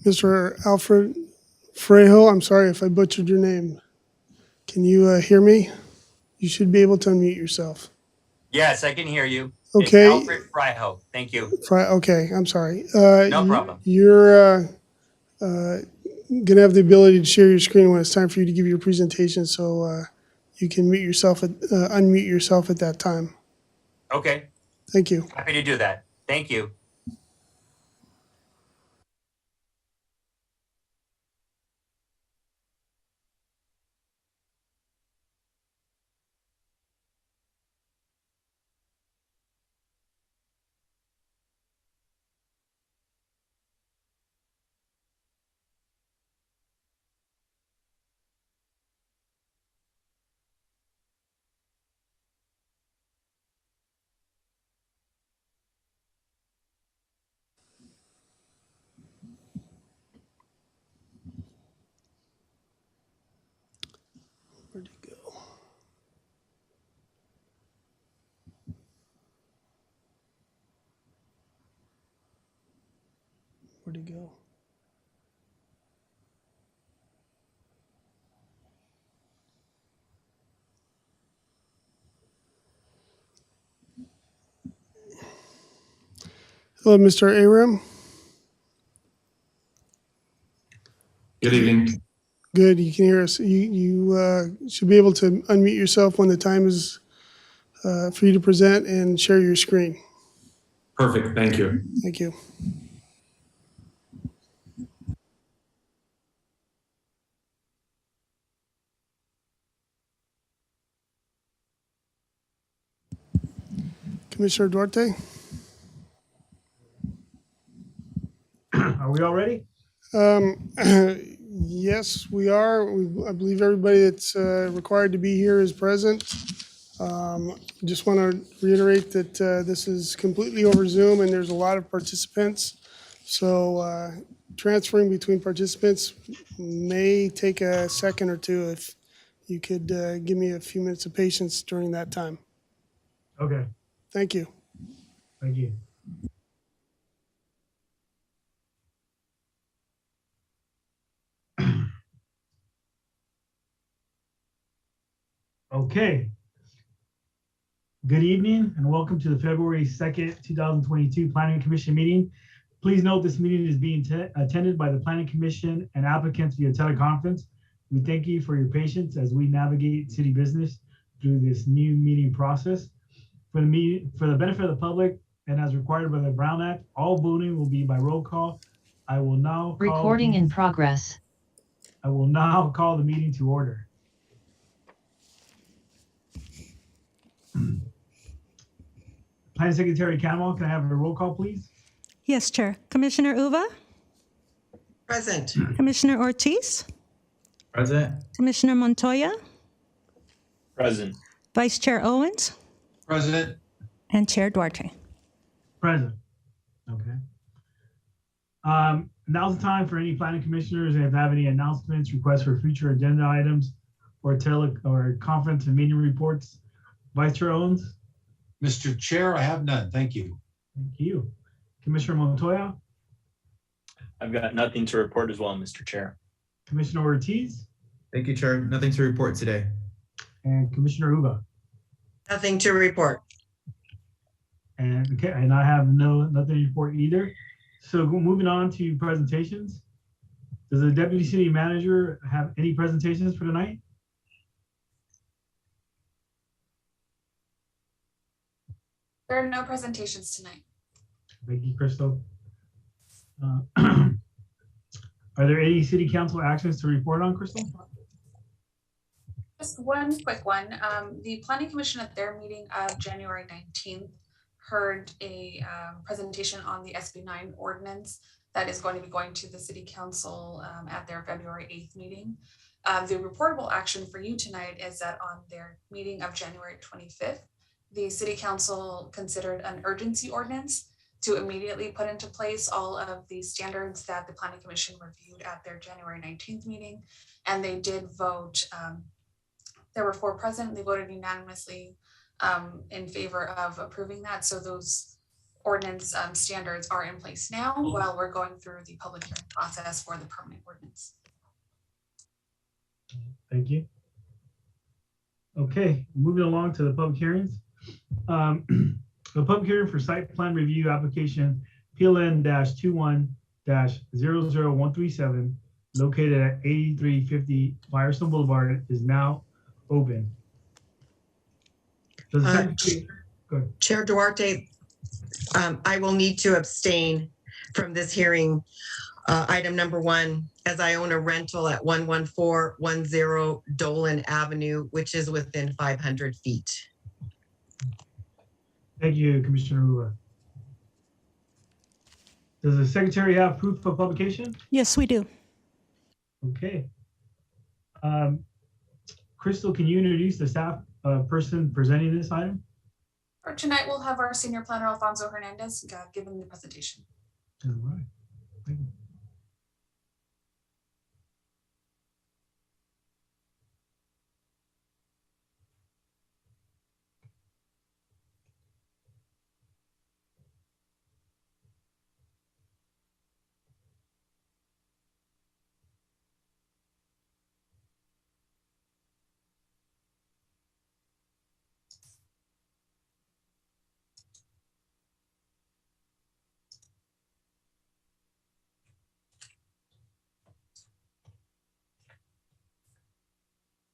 Mr. Alfred Frejo, I'm sorry if I butchered your name. Can you hear me? You should be able to unmute yourself. Yes, I can hear you. Okay. It's Alfred Fryho. Thank you. Okay, I'm sorry. No problem. You're going to have the ability to share your screen when it's time for you to give your presentation, so you can unmute yourself at that time. Okay. Thank you. Happy to do that. Thank you. Where'd it go? Where'd it go? Hello, Mr. Aram. Good evening. Good, you can hear us. You should be able to unmute yourself when the time is for you to present and share your screen. Perfect. Thank you. Thank you. Commissioner Duarte? Are we all ready? Yes, we are. I believe everybody that's required to be here is present. Just want to reiterate that this is completely over Zoom and there's a lot of participants. So transferring between participants may take a second or two. If you could give me a few minutes of patience during that time. Okay, Thank you. thank you. Okay. Good evening and welcome to the February 2nd, 2022 Planning Commission meeting. Please note this meeting is being attended by the Planning Commission and applicants via teleconference. We thank you for your patience as we navigate city business through this new meeting process. For the benefit of the public and as required by the Brown Act, all voting will be by roll call. I will now call Recording in progress. I will now call the meeting to order. Planning Secretary Canwell, can I have a roll call, please? Yes, Chair. Commissioner Uva? Present. Commissioner Ortiz? Present. Commissioner Montoya? Present. Vice Chair Owens? Present. And Chair Duarte. Present. Okay. Now's the time for any planning commissioners if they have any announcements, requests for future agenda items, or conference and meeting reports. Vice Chair Owens? Mr. Chair, I have none. Thank you. Thank you. Commissioner Montoya? I've got nothing to report as well, Mr. Chair. Commissioner Ortiz? Thank you, Chair. Nothing to report today. And Commissioner Uva? Nothing to report. And okay, and I have nothing to report either. So moving on to presentations. Does the Deputy City Manager have any presentations for tonight? There are no presentations tonight. Thank you, Crystal. Are there any city council actions to report on, Crystal? Just one quick one. The Planning Commission at their meeting of January 19th heard a presentation on the SB9 ordinance that is going to be going to the City Council at their February 8th meeting. The reportable action for you tonight is that on their meeting of January 25th, the City Council considered an urgency ordinance to immediately put into place all of the standards that the Planning Commission reviewed at their January 19th meeting. And they did vote, there were 4 present, they voted unanimously in favor of approving that. So those ordinance standards are in place now while we're going through the public hearing process for the permanent ordinance. Thank you. Okay, moving along to the public hearings. The public hearing for site plan review application PLN-21-00137 located at 8350 Firestone Boulevard is now open. Does the secretary- go ahead. Chair Duarte, I will need to abstain from this hearing. Item number 1, as I own a rental at 11410 Dolan Avenue, which is within 500 feet. Thank you, Commissioner Rua. Does the secretary have proof of publication? Yes, we do. Okay. Crystal, can you introduce the staff person presenting this item? For tonight, we'll have our senior planner, Alfonso Hernandez, giving the presentation. All right. Thank you.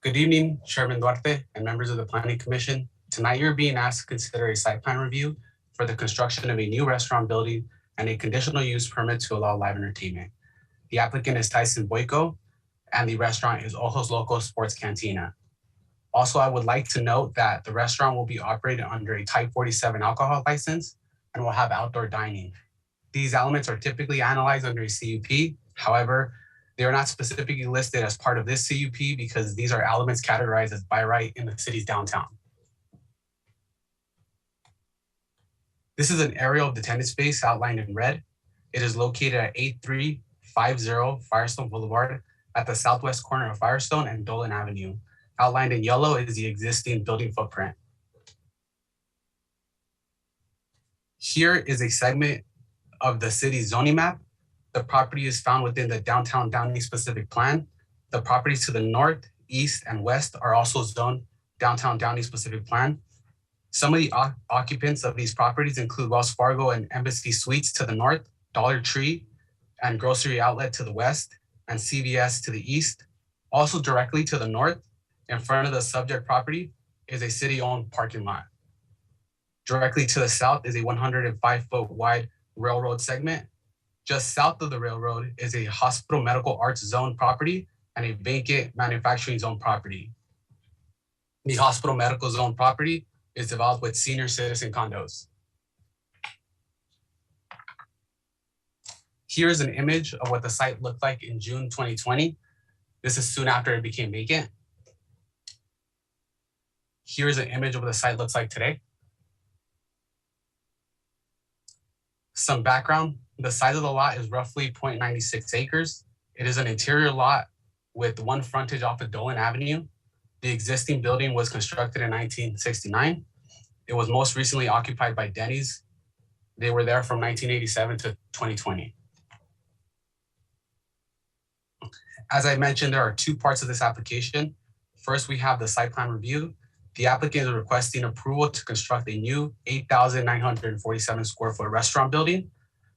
Good evening, Chairman Duarte and members of the Planning Commission. Tonight, you're being asked to consider a site plan review for the construction of a new restaurant building and a conditional use permit to allow live entertainment. The applicant is Tyson Boyko, and the restaurant is Ojos Locos Sports Cantina. Also, I would like to note that the restaurant will be operated under a Type 47 alcohol license and will have outdoor dining. These elements are typically analyzed under a CUP. However, they are not specifically listed as part of this CUP because these are elements categorized as by right in the city's downtown. This is an aerial of the tenant space outlined in red. It is located at 8350 Firestone Boulevard at the southwest corner of Firestone and Dolan Avenue. Outlined in yellow is the existing building footprint. Here is a segment of the city's zoning map. The property is found within the downtown Downey specific plan. The properties to the north, east, and west are also zoned downtown Downey specific plan. Some of the occupants of these properties include Wells Fargo and Embassy Suites to the north, Dollar Tree and Grocery Outlet to the west, and CVS to the east. Also directly to the north, in front of the subject property, is a city-owned parking lot. Directly to the south is a 105-foot wide railroad segment. Just south of the railroad is a hospital medical arts zone property and a vacant manufacturing zone property. The hospital medical zone property is developed with senior citizen condos. Here's an image of what the site looked like in June 2020. This is soon after it became vacant. Here's an image of what the site looks like today. Some background. The size of the lot is roughly 0.96 acres. It is an interior lot with one frontage off of Dolan Avenue. The existing building was constructed in 1969. It was most recently occupied by Denny's. They were there from 1987 to 2020. As I mentioned, there are two parts of this application. First, we have the site plan review. The applicant is requesting approval to construct a new 8,947 square foot restaurant building.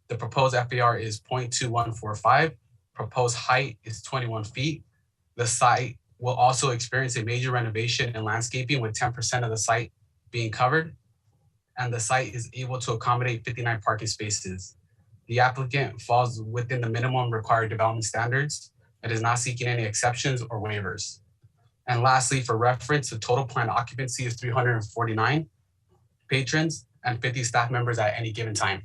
The proposed FAR is 0.2145. Proposed height is 21 feet. The site will also experience a major renovation and landscaping with 10% of the site being covered. And the site is able to accommodate 59 parking spaces. The applicant falls within the minimum required development standards. It is not seeking any exceptions or waivers. And lastly, for reference, the total planned occupancy is 349 patrons and 50 staff members at any given time.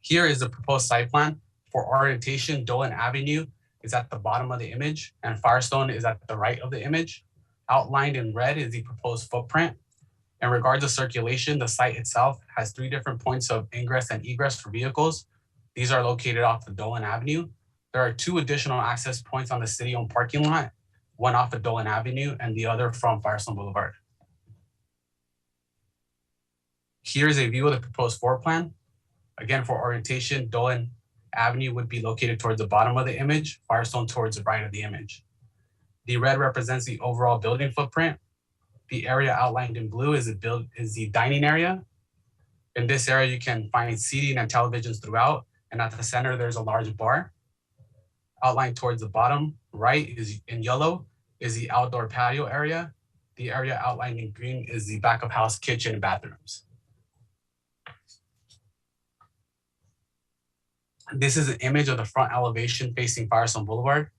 Here is the proposed site plan. For orientation, Dolan Avenue is at the bottom of the image and Firestone is at the right of the image. Outlined in red is the proposed footprint. In regards to circulation, the site itself has 3 different points of ingress and egress for vehicles. These are located off of Dolan Avenue. There are 2 additional access points on the city-owned parking lot, one off of Dolan Avenue and the other from Firestone Boulevard. Here's a view of the proposed floor plan. Again, for orientation, Dolan Avenue would be located towards the bottom of the image, Firestone towards the right of the image. The red represents the overall building footprint. The area outlined in blue is the dining area. In this area, you can find seating and televisions throughout, and at the center, there's a large bar. Outlined towards the bottom right is in yellow is the outdoor patio area. The area outlined in green is the back of house kitchen and bathrooms. This is an image of the front elevation facing Firestone Boulevard.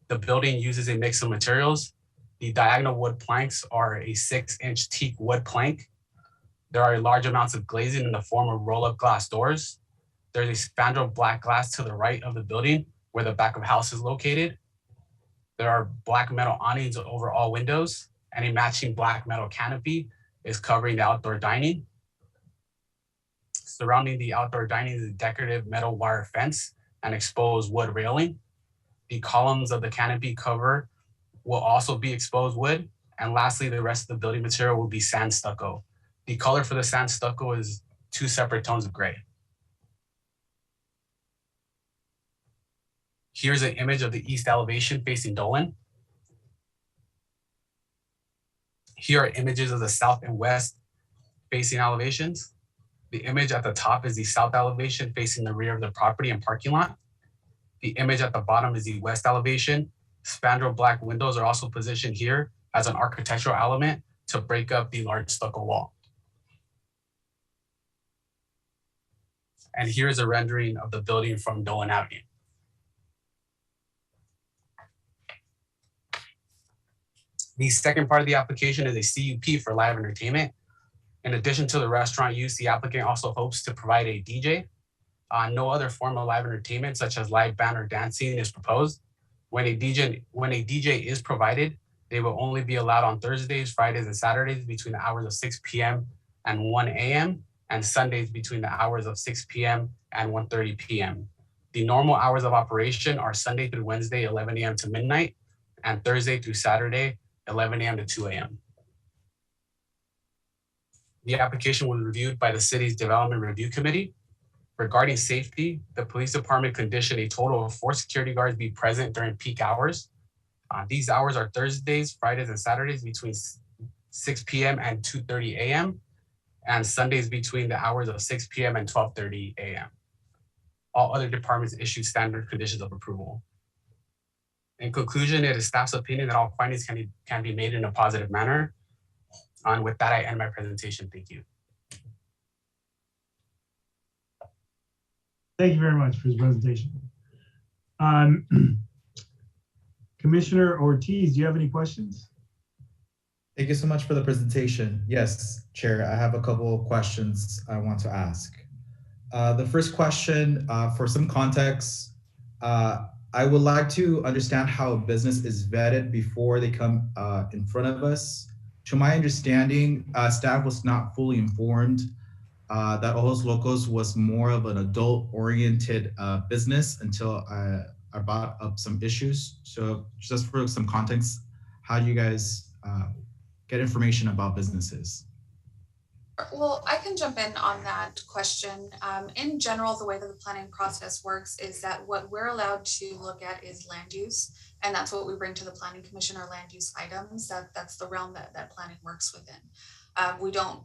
The building uses a mix of materials. The diagonal wood planks are a 6-inch teak wood plank. There are large amounts of glazing in the form of roll-up glass doors. There's a spandrel black glass to the right of the building where the back of house is located. There are black metal awnings over all windows, and a matching black metal canopy is covering the outdoor dining. Surrounding the outdoor dining is a decorative metal wire fence and exposed wood railing. The columns of the canopy cover will also be exposed wood. And lastly, the rest of the building material will be sand stucco. The color for the sand stucco is 2 separate tones of gray. Here's an image of the east elevation facing Dolan. Here are images of the south and west facing elevations. The image at the top is the south elevation facing the rear of the property and parking lot. The image at the bottom is the west elevation. Spandrel black windows are also positioned here as an architectural element to break up the large stucco wall. And here's a rendering of the building from Dolan Avenue. The second part of the application is a CUP for live entertainment. In addition to the restaurant use, the applicant also hopes to provide a DJ. No other form of live entertainment, such as live band or dancing, is proposed. When a DJ is provided, they will only be allowed on Thursdays, Fridays, and Saturdays between the hours of 6 p.m. and 1 a.m. and Sundays between the hours of 6 p.m. and 1:30 p.m. The normal hours of operation are Sunday through Wednesday, 11 a.m. to midnight, and Thursday through Saturday, 11 a.m. to 2 a.m. The application was reviewed by the city's Development Review Committee. Regarding safety, the police department conditioned a total of 4 security guards be present during peak hours. These hours are Thursdays, Fridays, and Saturdays between 6 p.m. and 2:30 a.m. and Sundays between the hours of 6 p.m. and 12:30 a.m. All other departments issue standard conditions of approval. In conclusion, it is staff's opinion that all findings can be made in a positive manner. And with that, I end my presentation. Thank you. Thank you very much for his presentation. Commissioner Ortiz, do you have any questions? Thank you so much for the presentation. Yes, Chair, I have a couple of questions I want to ask. The first question, for some context, I would like to understand how a business is vetted before they come in front of us. To my understanding, staff was not fully informed that Ojos Locos was more of an adult-oriented business until I brought up some issues. So just for some context, how do you guys get information about businesses? Well, I can jump in on that question. In general, the way that the planning process works is that what we're allowed to look at is land use. And that's what we bring to the Planning Commission, our land use items. That's the realm that planning works within. We don't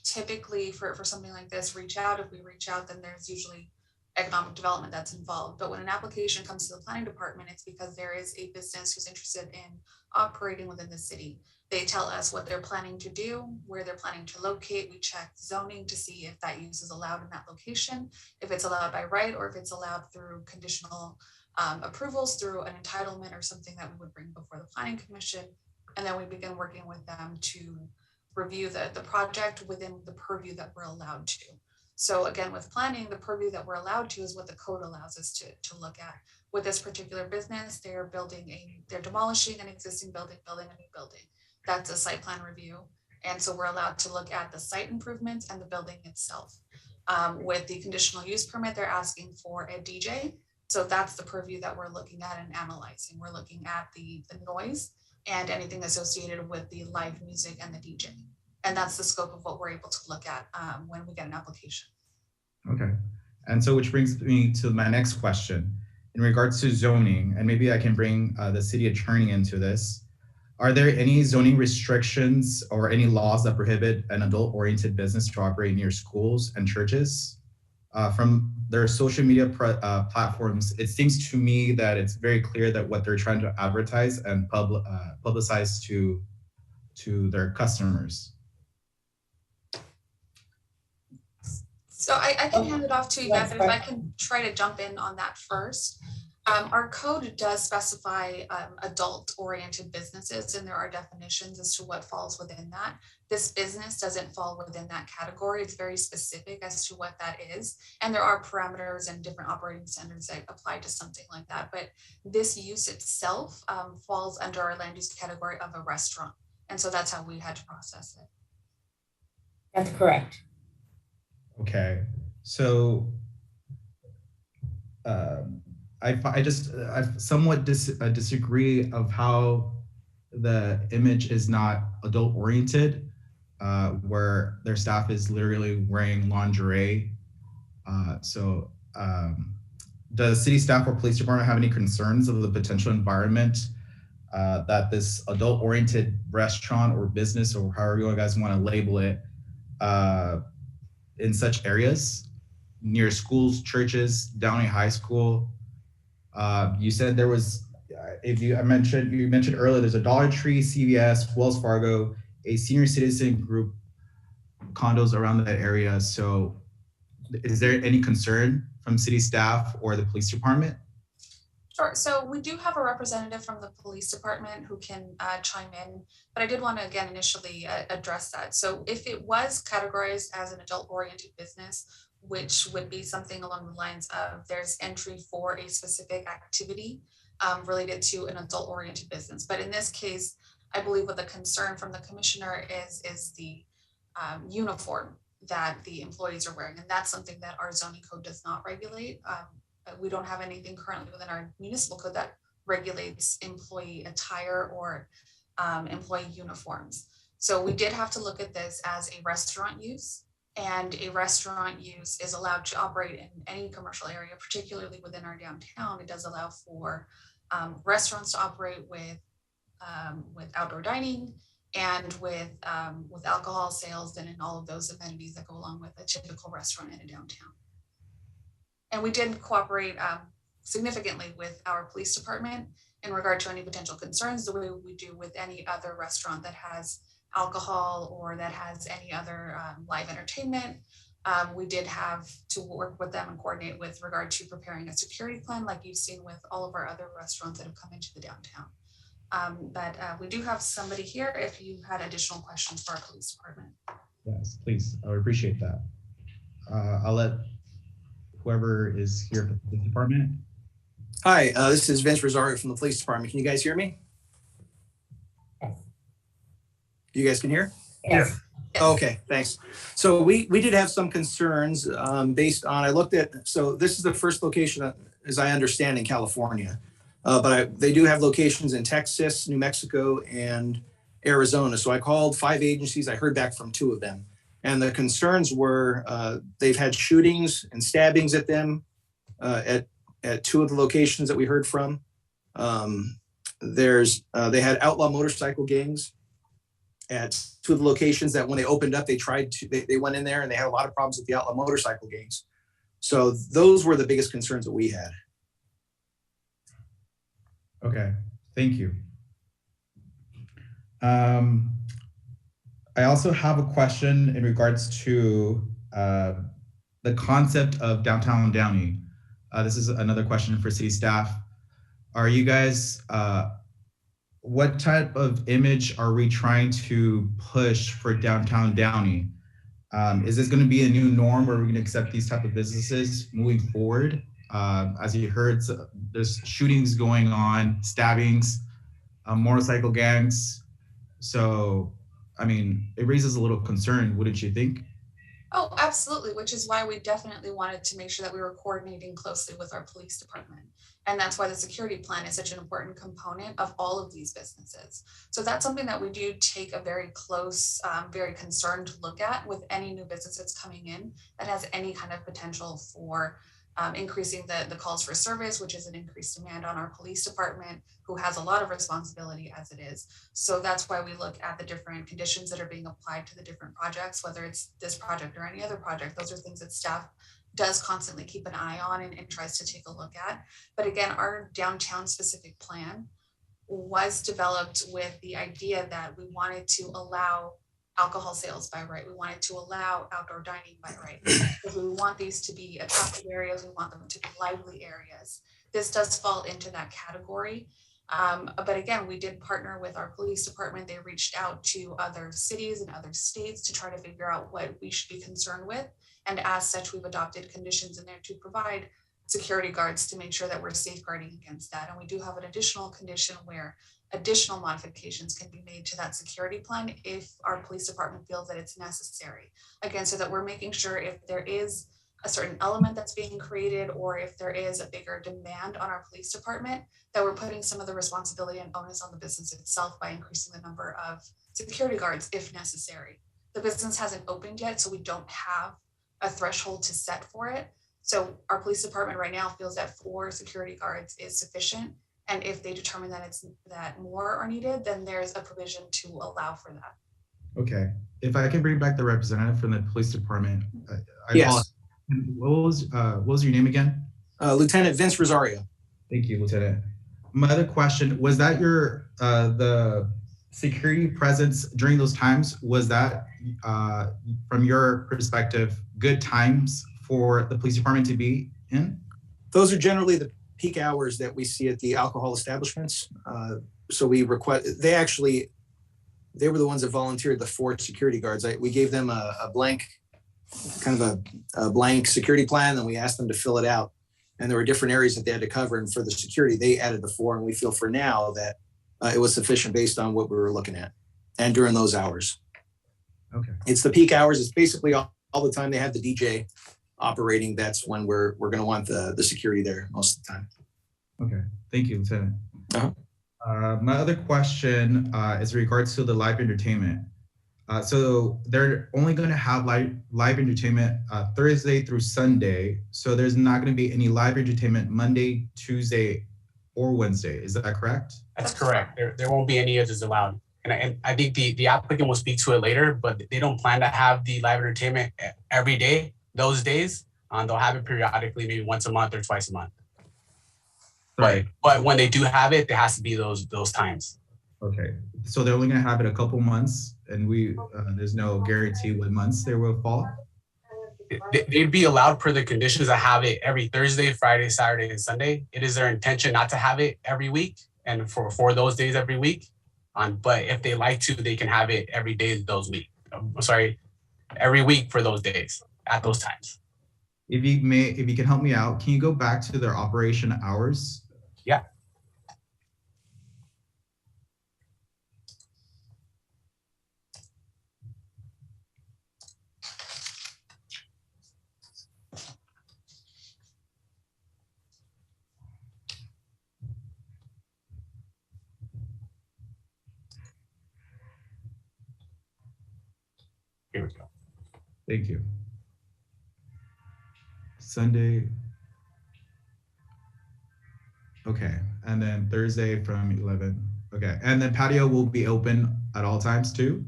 typically, for something like this, reach out. If we reach out, then there's usually economic development that's involved. But when an application comes to the planning department, it's because there is a business who's interested in operating within the city. They tell us what they're planning to do, where they're planning to locate. We check zoning to see if that use is allowed in that location, if it's allowed by right, or if it's allowed through conditional approvals through an entitlement or something that we would bring before the Planning Commission. And then we begin working with them to review the project within the purview that we're allowed to. So again, with planning, the purview that we're allowed to is what the code allows us to look at. With this particular business, they're demolishing an existing building, building a new building. That's a site plan review. And so we're allowed to look at the site improvements and the building itself. With the conditional use permit, they're asking for a DJ. So that's the purview that we're looking at and analyzing. We're looking at the noise and anything associated with the live music and the DJ. And that's the scope of what we're able to look at when we get an application. Okay. And so which brings me to my next question. In regards to zoning, and maybe I can bring the city attorney into this, are there any zoning restrictions or any laws that prohibit an adult-oriented business to operate near schools and churches? From their social media platforms, it seems to me that it's very clear that what they're trying to advertise and publicize to their customers. So I can hand it off to Yvette, but if I can try to jump in on that first. Our code does specify adult-oriented businesses, and there are definitions as to what falls within that. This business doesn't fall within that category. It's very specific as to what that is. And there are parameters and different operating standards that apply to something like that. But this use itself falls under our land use category of a restaurant. And so that's how we had to process it. That's correct. Okay, so I somewhat disagree of how the image is not adult oriented, where their staff is literally wearing lingerie. Does city staff or police department have any concerns of the potential environment that this adult oriented restaurant or business, or however you guys want to label it, in such areas near schools, churches, Downey High School? You said there was, you mentioned earlier, there's a Dollar Tree, CVS, Wells Fargo, a senior citizen group condos around that area. So is there any concern from city staff or the police department? Sure. So we do have a representative from the police department who can chime in, but I did want to again initially address that. So if it was categorized as an adult-oriented business, which would be something along the lines of there's entry for a specific activity related to an adult-oriented business. But in this case, I believe what the concern from the commissioner is the uniform that the employees are wearing. And that's something that our zoning code does not regulate. We don't have anything currently within our municipal code that regulates employee attire or employee uniforms. So we did have to look at this as a restaurant use, and a restaurant use is allowed to operate in any commercial area, particularly within our downtown. It does allow for restaurants to operate with outdoor dining and with alcohol sales and in all of those amenities that go along with a typical restaurant in a downtown. And we did cooperate significantly with our police department in regard to any potential concerns, the way we do with any other restaurant that has alcohol or that has any other live entertainment. We did have to work with them and coordinate with regard to preparing a security plan, like you've seen with all of our other restaurants that have come into the downtown. But we do have somebody here if you had additional questions for our police department. Yes, please. I would appreciate that. I'll let whoever is here from the police department. Hi, this is Vince Rosario from the police department. Can you guys hear me? You guys can hear? Yes. Okay, thanks. So we did have some concerns based on, I looked at, so this is the first location, as I understand, in California. But they do have locations in Texas, New Mexico, and Arizona. So I called 5 agencies. I heard back from 2 of them. And the concerns were they've had shootings and stabbings at them at 2 of the locations that we heard from. They had outlaw motorcycle gangs at 2 of the locations that when they opened up, they went in there and they had a lot of problems with the outlaw motorcycle gangs. So those were the biggest concerns that we had. Okay, thank you. I also have a question in regards to the concept of downtown Downey. This is another question for city staff. Are you guys, what type of image are we trying to push for downtown Downey? Is this going to be a new norm where we're going to accept these type of businesses moving forward? As you heard, there's shootings going on, stabbings, motorcycle gangs. So, I mean, it raises a little concern, wouldn't you think? Oh, absolutely, which is why we definitely wanted to make sure that we were coordinating closely with our police department. And that's why the security plan is such an important component of all of these businesses. So that's something that we do take a very close, very concerned look at with any new business that's coming in that has any kind of potential for increasing the calls for service, which is an increased demand on our police department, who has a lot of responsibility as it is. So that's why we look at the different conditions that are being applied to the different projects, whether it's this project or any other project. Those are things that staff does constantly keep an eye on and tries to take a look at. But again, our downtown specific plan was developed with the idea that we wanted to allow alcohol sales by right. We wanted to allow outdoor dining by right. Because we want these to be attractive areas. We want them to be lively areas. This does fall into that category. But again, we did partner with our police department. They reached out to other cities and other states to try to figure out what we should be concerned with. And as such, we've adopted conditions in there to provide security guards to make sure that we're safeguarding against that. And we do have an additional condition where additional modifications can be made to that security plan if our police department feels that it's necessary. Again, so that we're making sure if there is a certain element that's being created or if there is a bigger demand on our police department, that we're putting some of the responsibility and onus on the business itself by increasing the number of security guards if necessary. The business hasn't opened yet, so we don't have a threshold to set for it. So our police department right now feels that 4 security guards is sufficient. And if they determine that more are needed, then there's a provision to allow for that. Okay. If I can bring back the representative from the police department. Yes. Apologize. What was your name again? Lieutenant Vince Rosario. Thank you, Lieutenant. My other question, was that your, the security presence during those times, was that from your perspective, good times for the police department to be in? Those are generally the peak hours that we see at the alcohol establishments. So we request, they were the ones that volunteered the 4 security guards. We gave them a blank, kind of a blank security plan, and we asked them to fill it out. And there were different areas that they had to cover. And for the security, they added the 4. And we feel for now that it was sufficient based on what we were looking at and during those hours. Okay. It's the peak hours. It's basically all the time they have the DJ operating. That's when we're going to want the security there most of the time. Okay. Thank you, Lieutenant. Uh-huh. My other question is in regards to the live entertainment. So they're only going to have live entertainment Thursday through Sunday. So there's not going to be any live entertainment Monday, Tuesday, or Wednesday. Is that correct? That's correct. There won't be any others allowed. And I think the applicant will speak to it later, but they don't plan to have the live entertainment every day, those days. They'll have it periodically, maybe once a month or twice a month. Right. But when they do have it, there has to be those times. Okay. So they're only going to have it a couple months, and there's no guarantee what months they will fall? They'd be allowed per the conditions to have it every Thursday, Friday, Saturday, and Sunday. It is their intention not to have it every week and for those days every week. But if they like to, they can have it every day every week for those days at those times. If you can help me out, can you go back to their operation hours? Yeah. Here we go. Thank you. Sunday. Okay, and then Thursday from 11. Okay, and then patio will be open at all times too?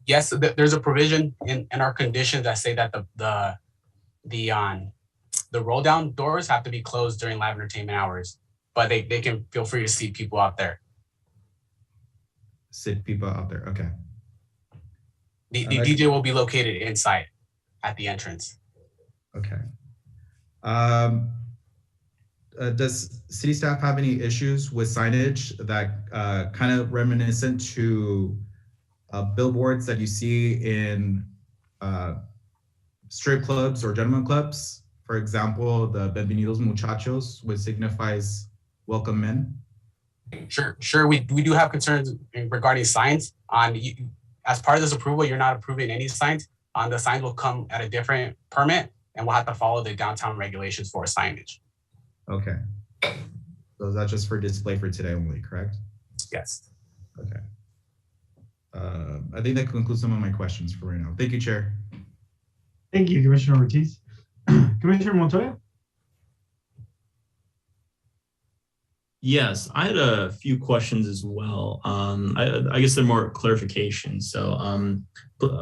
Yes, there's a provision in our conditions that say that the roll down doors have to be closed during live entertainment hours, but they can feel free to seat people out there. Sit people out there, okay. The DJ will be located inside at the entrance. Okay. Does city staff have any issues with signage that kind of reminiscent to billboards that you see in strip clubs or gentleman clubs? For example, the Bienvenidos Muchachos, which signifies welcome men. Sure. We do have concerns regarding signs. as part of this approval, you're not approving any signs. The signs will come at a different permit, and we'll have to follow the downtown regulations for signage. Okay. So is that just for display for today only, correct? Yes. Okay. I think that concludes some of my questions for right now. Thank you, Chair. Thank you, Commissioner Ortiz. Commissioner Montoya? Yes, I had a few questions as well. I guess they're more clarification. So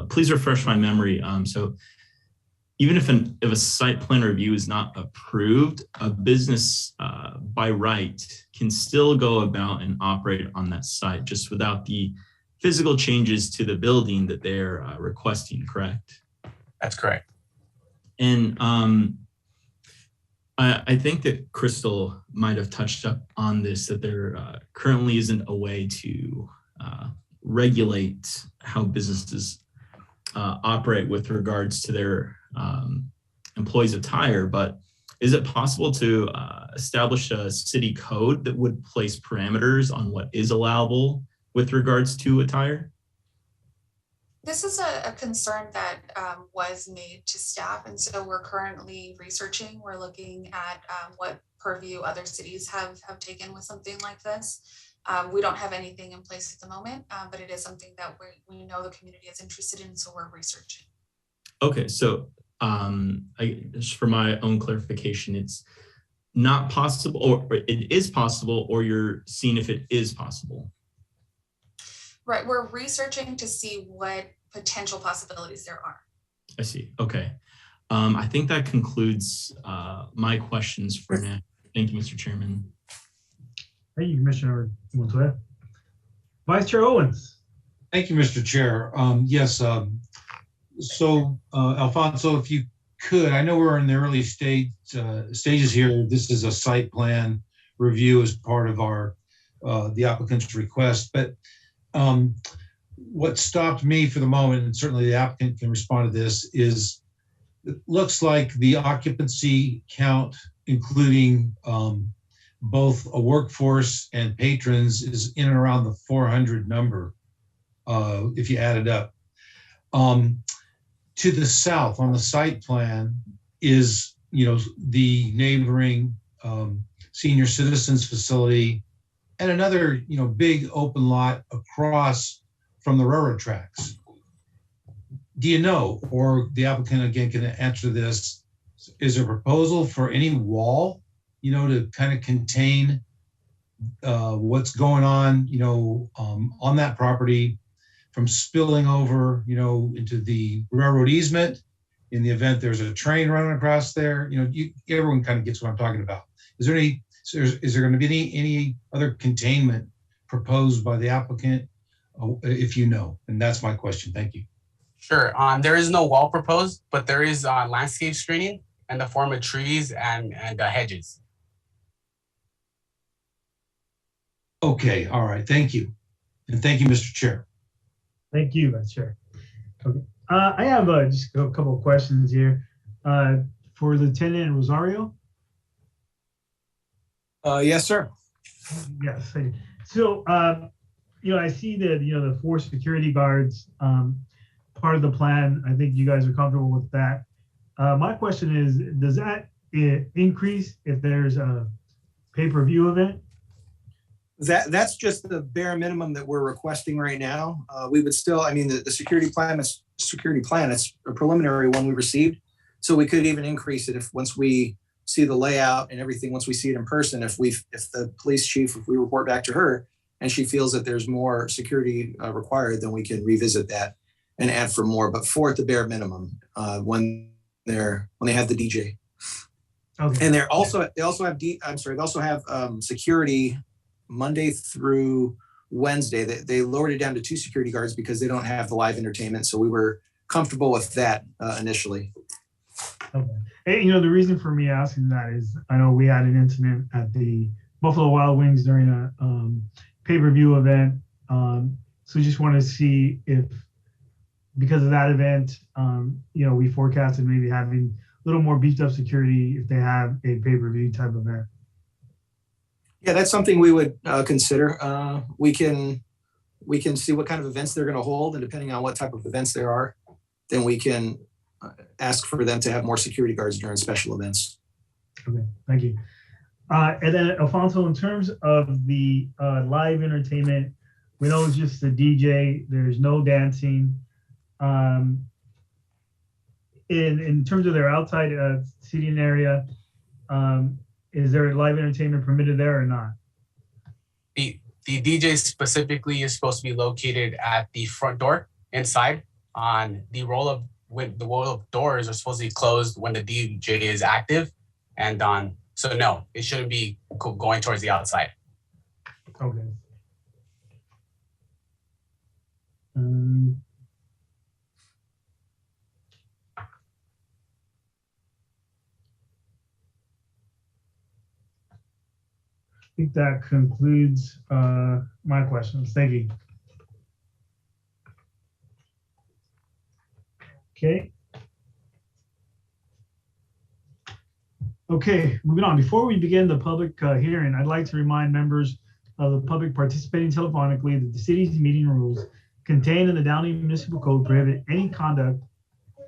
please refresh my memory. So even if a site plan review is not approved, a business by right can still go about and operate on that site just without the physical changes to the building that they're requesting, correct? That's correct. And I think that Crystal might have touched up on this, that there currently isn't a way to regulate how businesses operate with regards to their employees' attire, but is it possible to establish a city code that would place parameters on what is allowable with regards to attire? This is a concern that was made to staff, and so we're currently researching. We're looking at what purview other cities have taken with something like this. We don't have anything in place at the moment, but it is something that we know the community is interested in, so we're researching. Okay, so just for my own clarification, it's not possible, or it is possible, or you're seeing if it is possible. Right, we're researching to see what potential possibilities there are. I see. Okay. I think that concludes my questions for now. Thank you, Mr. Chairman. Thank you, Commissioner Montoya. Vice Chair Owens. Thank you, Mr. Chair. Yes. So, Alfonso, if you could, I know we're in the early stages here. This is a site plan review as part of our the applicant's request, but what stopped me for the moment, and certainly the applicant can respond to this, is it looks like the occupancy count, including both a workforce and patrons, is in and around the 400 number if you add it up. To the south on the site plan is, the neighboring senior citizens facility and another, big open lot across from the railroad tracks. Do you know, or the applicant again can answer this, is there a proposal for any wall, to kind of contain what's going on, on that property from spilling over, into the railroad easement in the event there's a train running across there? Everyone kind of gets what I'm talking about. Is there going to be any other containment proposed by the applicant, if you know? And that's my question. Thank you. Sure. There is no wall proposed, but there is landscape screening in the form of trees and hedges. Okay. All right. Thank you. And thank you, Mr. Chair. Thank you, Vice Chair. Okay. I have just a couple of questions here for Lieutenant Rosario. Yes, sir. Yes. So, I see that, the 4 security guards, part of the plan. I think you guys are comfortable with that. My question is, does that increase if there's a pay-per-view event? That's just the bare minimum that we're requesting right now. We would still, the security plan, it's a preliminary one we received. So we could even increase it once we see the layout and everything, once we see it in person, if the police chief, if we report back to her and she feels that there's more security required, then we can revisit that and add for more, but 4 at the bare minimum when they have the DJ. Okay. And they also have security Monday through Wednesday. They lowered it down to 2 security guards because they don't have the live entertainment. So we were comfortable with that initially. Okay. And, the reason for me asking that is I know we had an incident at the Buffalo Wild Wings during a pay-per-view event. So we just want to see if, because of that event, we forecasted maybe having a little more beefed up security if they have a pay-per-view type event. Yeah, that's something we would consider. We can we can see what kind of events they're going to hold, and depending on what type of events there are, then we can ask for them to have more security guards during special events. Okay, thank you. And then Alfonso, in terms of the live entertainment, we know it's just the DJ, there's no dancing. In terms of their outside seating area, is there live entertainment permitted there or not? The DJ specifically is supposed to be located at the front door inside. On the roll of doors are supposed to be closed when the DJ is active, and so no, it shouldn't be going towards the outside. Okay. I think that concludes my questions. Thank you. Okay. Okay, moving on. Before we begin the public hearing, I'd like to remind members of the public participating telephonically that the city's meeting rules contained in the Downey Municipal Code prohibit any conduct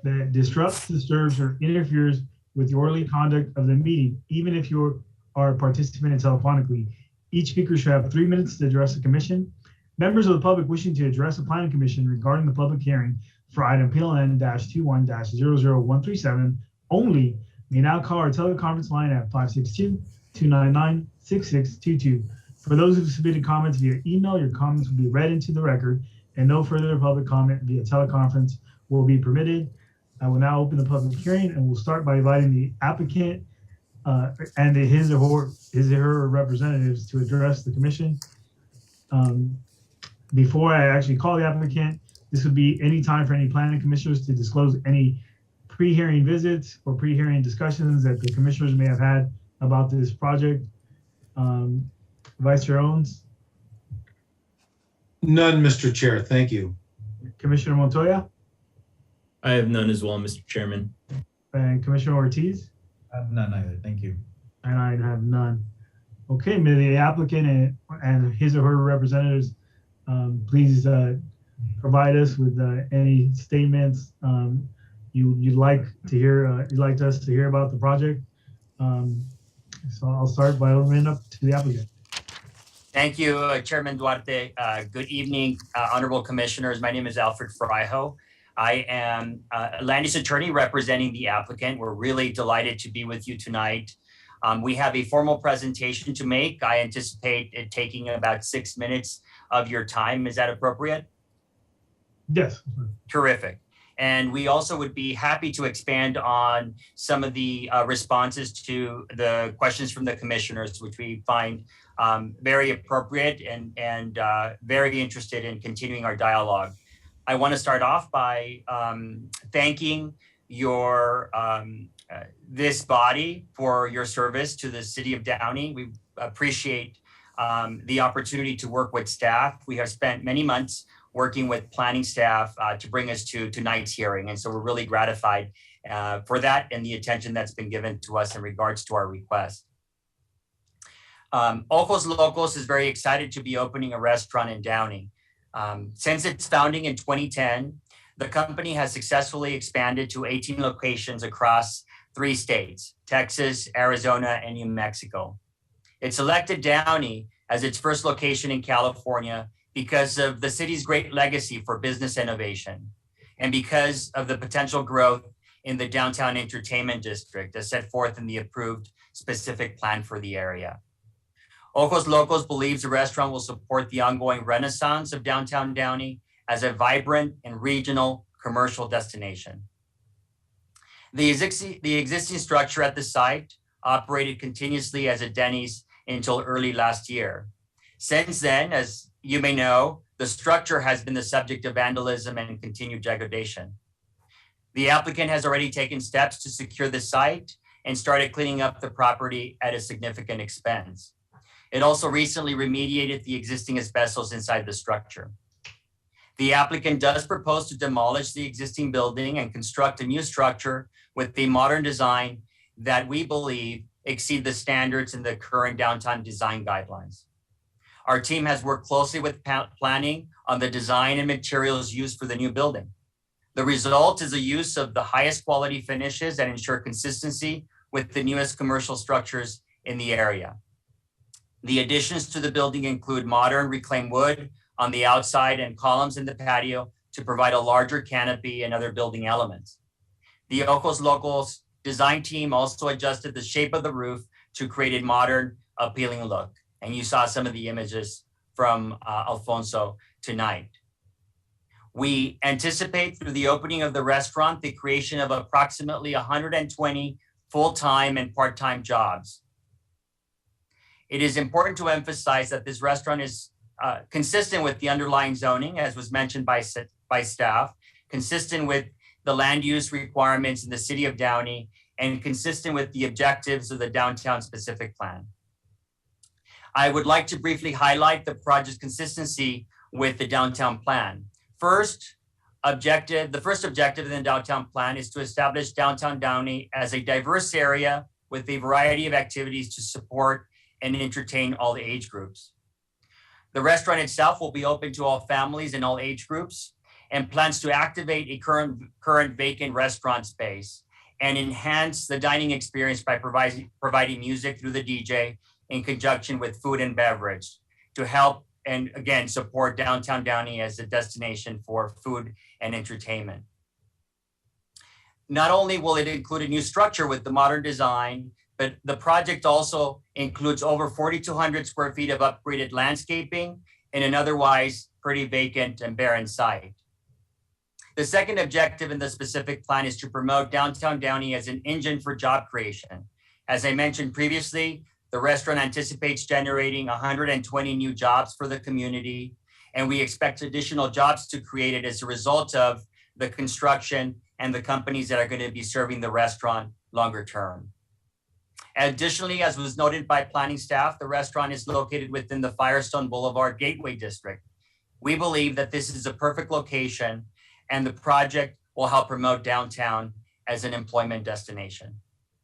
that disrupts, disturbs, or interferes with the orderly conduct of the meeting, even if you are participating telephonically. Each speaker should have 3 minutes to address the commission. Members of the public wishing to address the planning commission regarding the public hearing for item PLN-21-00137 only may now call our teleconference line at 562-299-6622. For those who submitted comments via email, your comments will be read into the record and no further public comment via teleconference will be permitted. I will now open the public hearing and we'll start by inviting the applicant and his or her representatives to address the commission. Before I actually call the applicant, this would be any time for any planning commissioners to disclose any pre-hearing visits or pre-hearing discussions that the commissioners may have had about this project. Vice Chair Owens? None, Mr. Chair. Thank you. Commissioner Montoya? I have none as well, Mr. Chairman. And Commissioner Ortiz? I have none either. Thank you. And I have none. Okay, may the applicant and his or her representatives please provide us with any statements you'd like to hear, you'd like us to hear about the project. So I'll start by opening up to the applicant. Thank you, Chairman Duarte. Good evening, honorable commissioners. My name is Alfred Fraijo. I am a land use attorney representing the applicant. We're really delighted to be with you tonight. We have a formal presentation to make. I anticipate it taking about 6 minutes of your time. Is that appropriate? Yes. Terrific. And we also would be happy to expand on some of the responses to the questions from the commissioners, which we find very appropriate and very interested in continuing our dialogue. I want to start off by thanking your this body for your service to the city of Downey. We appreciate the opportunity to work with staff. We have spent many months working with planning staff to bring us to tonight's hearing. And so we're really gratified for that and the attention that's been given to us in regards to our request. Ojos Locos is very excited to be opening a restaurant in Downey. Since its founding in 2010, the company has successfully expanded to 18 locations across 3 states, Texas, Arizona, and New Mexico. It selected Downey as its first location in California because of the city's great legacy for business innovation and because of the potential growth in the downtown entertainment district as set forth in the approved specific plan for the area. Ojos Locos believes the restaurant will support the ongoing renaissance of downtown Downey as a vibrant and regional commercial destination. The existing structure at the site operated continuously as a Denny's until early last year. Since then, as you may know, the structure has been the subject of vandalism and continued degradation. The applicant has already taken steps to secure the site and started cleaning up the property at a significant expense. It also recently remediated the existing asbestos inside the structure. The applicant does propose to demolish the existing building and construct a new structure with a modern design that we believe exceed the standards in the current downtown design guidelines. Our team has worked closely with planning on the design and materials used for the new building. The result is a use of the highest quality finishes that ensure consistency with the newest commercial structures in the area. The additions to the building include modern reclaimed wood on the outside and columns in the patio to provide a larger canopy and other building elements. The Ojos Locos design team also adjusted the shape of the roof to create a modern, appealing look. And you saw some of the images from Alfonso tonight. We anticipate through the opening of the restaurant, the creation of approximately 120 full-time and part-time jobs. It is important to emphasize that this restaurant is consistent with the underlying zoning, as was mentioned by staff, consistent with the land use requirements in the city of Downey, and consistent with the objectives of the downtown specific plan. I would like to briefly highlight the project's consistency with the downtown plan. The first objective in the downtown plan is to establish downtown Downey as a diverse area with a variety of activities to support and entertain all the age groups. The restaurant itself will be open to all families and all age groups, and plans to activate a current vacant restaurant space and enhance the dining experience by providing music through the DJ in conjunction with food and beverage to help and again support downtown Downey as a destination for food and entertainment. Not only will it include a new structure with the modern design, but the project also includes over 4,200 square feet of upgraded landscaping in an otherwise pretty vacant and barren site. The second objective in the specific plan is to promote downtown Downey as an engine for job creation. As I mentioned previously, the restaurant anticipates generating 120 new jobs for the community, and we expect additional jobs to create it as a result of the construction and the companies that are going to be serving the restaurant longer term. Additionally, as was noted by planning staff, the restaurant is located within the Firestone Boulevard Gateway District. We believe that this is a perfect location and the project will help promote downtown as an employment destination.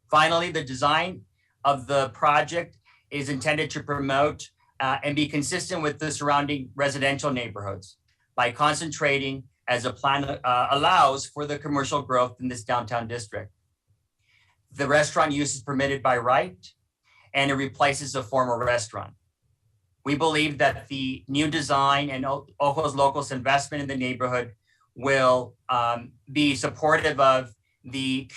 Finally, the design of the project is intended to promote and be consistent with the surrounding residential neighborhoods by concentrating, as a plan allows, for the commercial growth in this downtown district. The restaurant use is permitted by right, and it replaces a former restaurant. We believe that the new design and Ojos Locos investment in the neighborhood will be supportive of the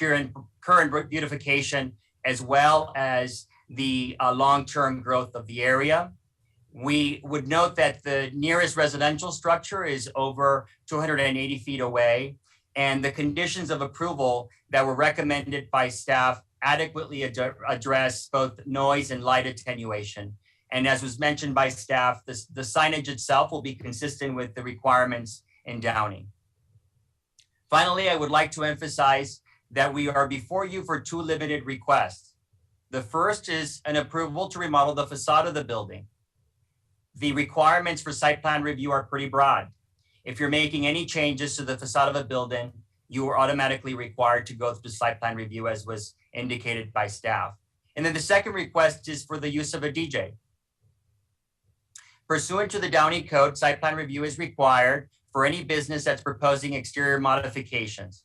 current beautification as well as the long-term growth of the area. We would note that the nearest residential structure is over 280 feet away, and the conditions of approval that were recommended by staff adequately address both noise and light attenuation. And as was mentioned by staff, the signage itself will be consistent with the requirements in Downey. Finally, I would like to emphasize that we are before you for two limited requests. The first is an approval to remodel the facade of the building. The requirements for site plan review are pretty broad. If you're making any changes to the facade of a building, you are automatically required to go through site plan review, as was indicated by staff. And then the second request is for the use of a DJ. Pursuant to the Downey Code, site plan review is required for any business that's proposing exterior modifications.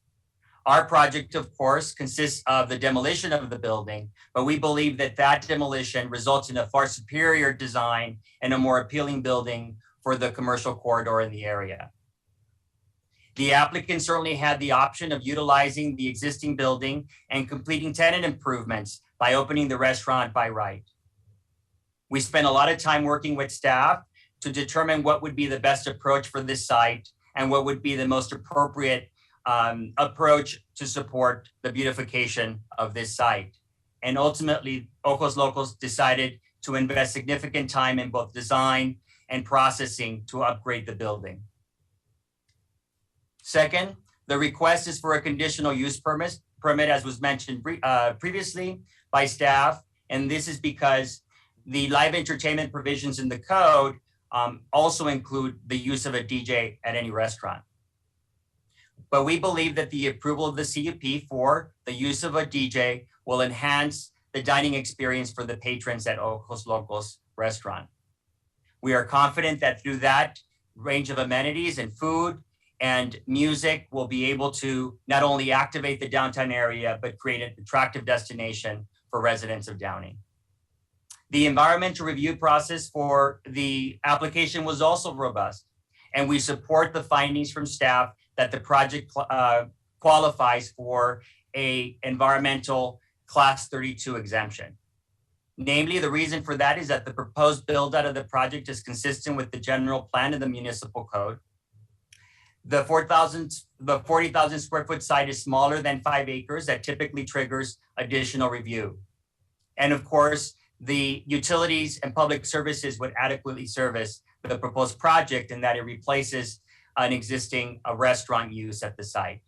Our project, of course, consists of the demolition of the building, but we believe that that demolition results in a far superior design and a more appealing building for the commercial corridor in the area. The applicant certainly had the option of utilizing the existing building and completing tenant improvements by opening the restaurant by right. We spent a lot of time working with staff to determine what would be the best approach for this site and what would be the most appropriate approach to support the beautification of this site. And ultimately, Ojos Locos decided to invest significant time in both design and processing to upgrade the building. Second, the request is for a conditional use permit, as was mentioned previously by staff. And this is because the live entertainment provisions in the code also include the use of a DJ at any restaurant. But we believe that the approval of the CUP for the use of a DJ will enhance the dining experience for the patrons at Ojos Locos restaurant. We are confident that through that range of amenities and food and music, we'll be able to not only activate the downtown area, but create an attractive destination for residents of Downey. The environmental review process for the application was also robust, and we support the findings from staff that the project qualifies for a environmental class 32 exemption. Namely, the reason for that is that the proposed build out of the project is consistent with the general plan of the municipal code. The 40,000 square foot site is smaller than 5 acres. That typically triggers additional review. And of course, the utilities and public services would adequately service the proposed project in that it replaces an existing restaurant use at the site.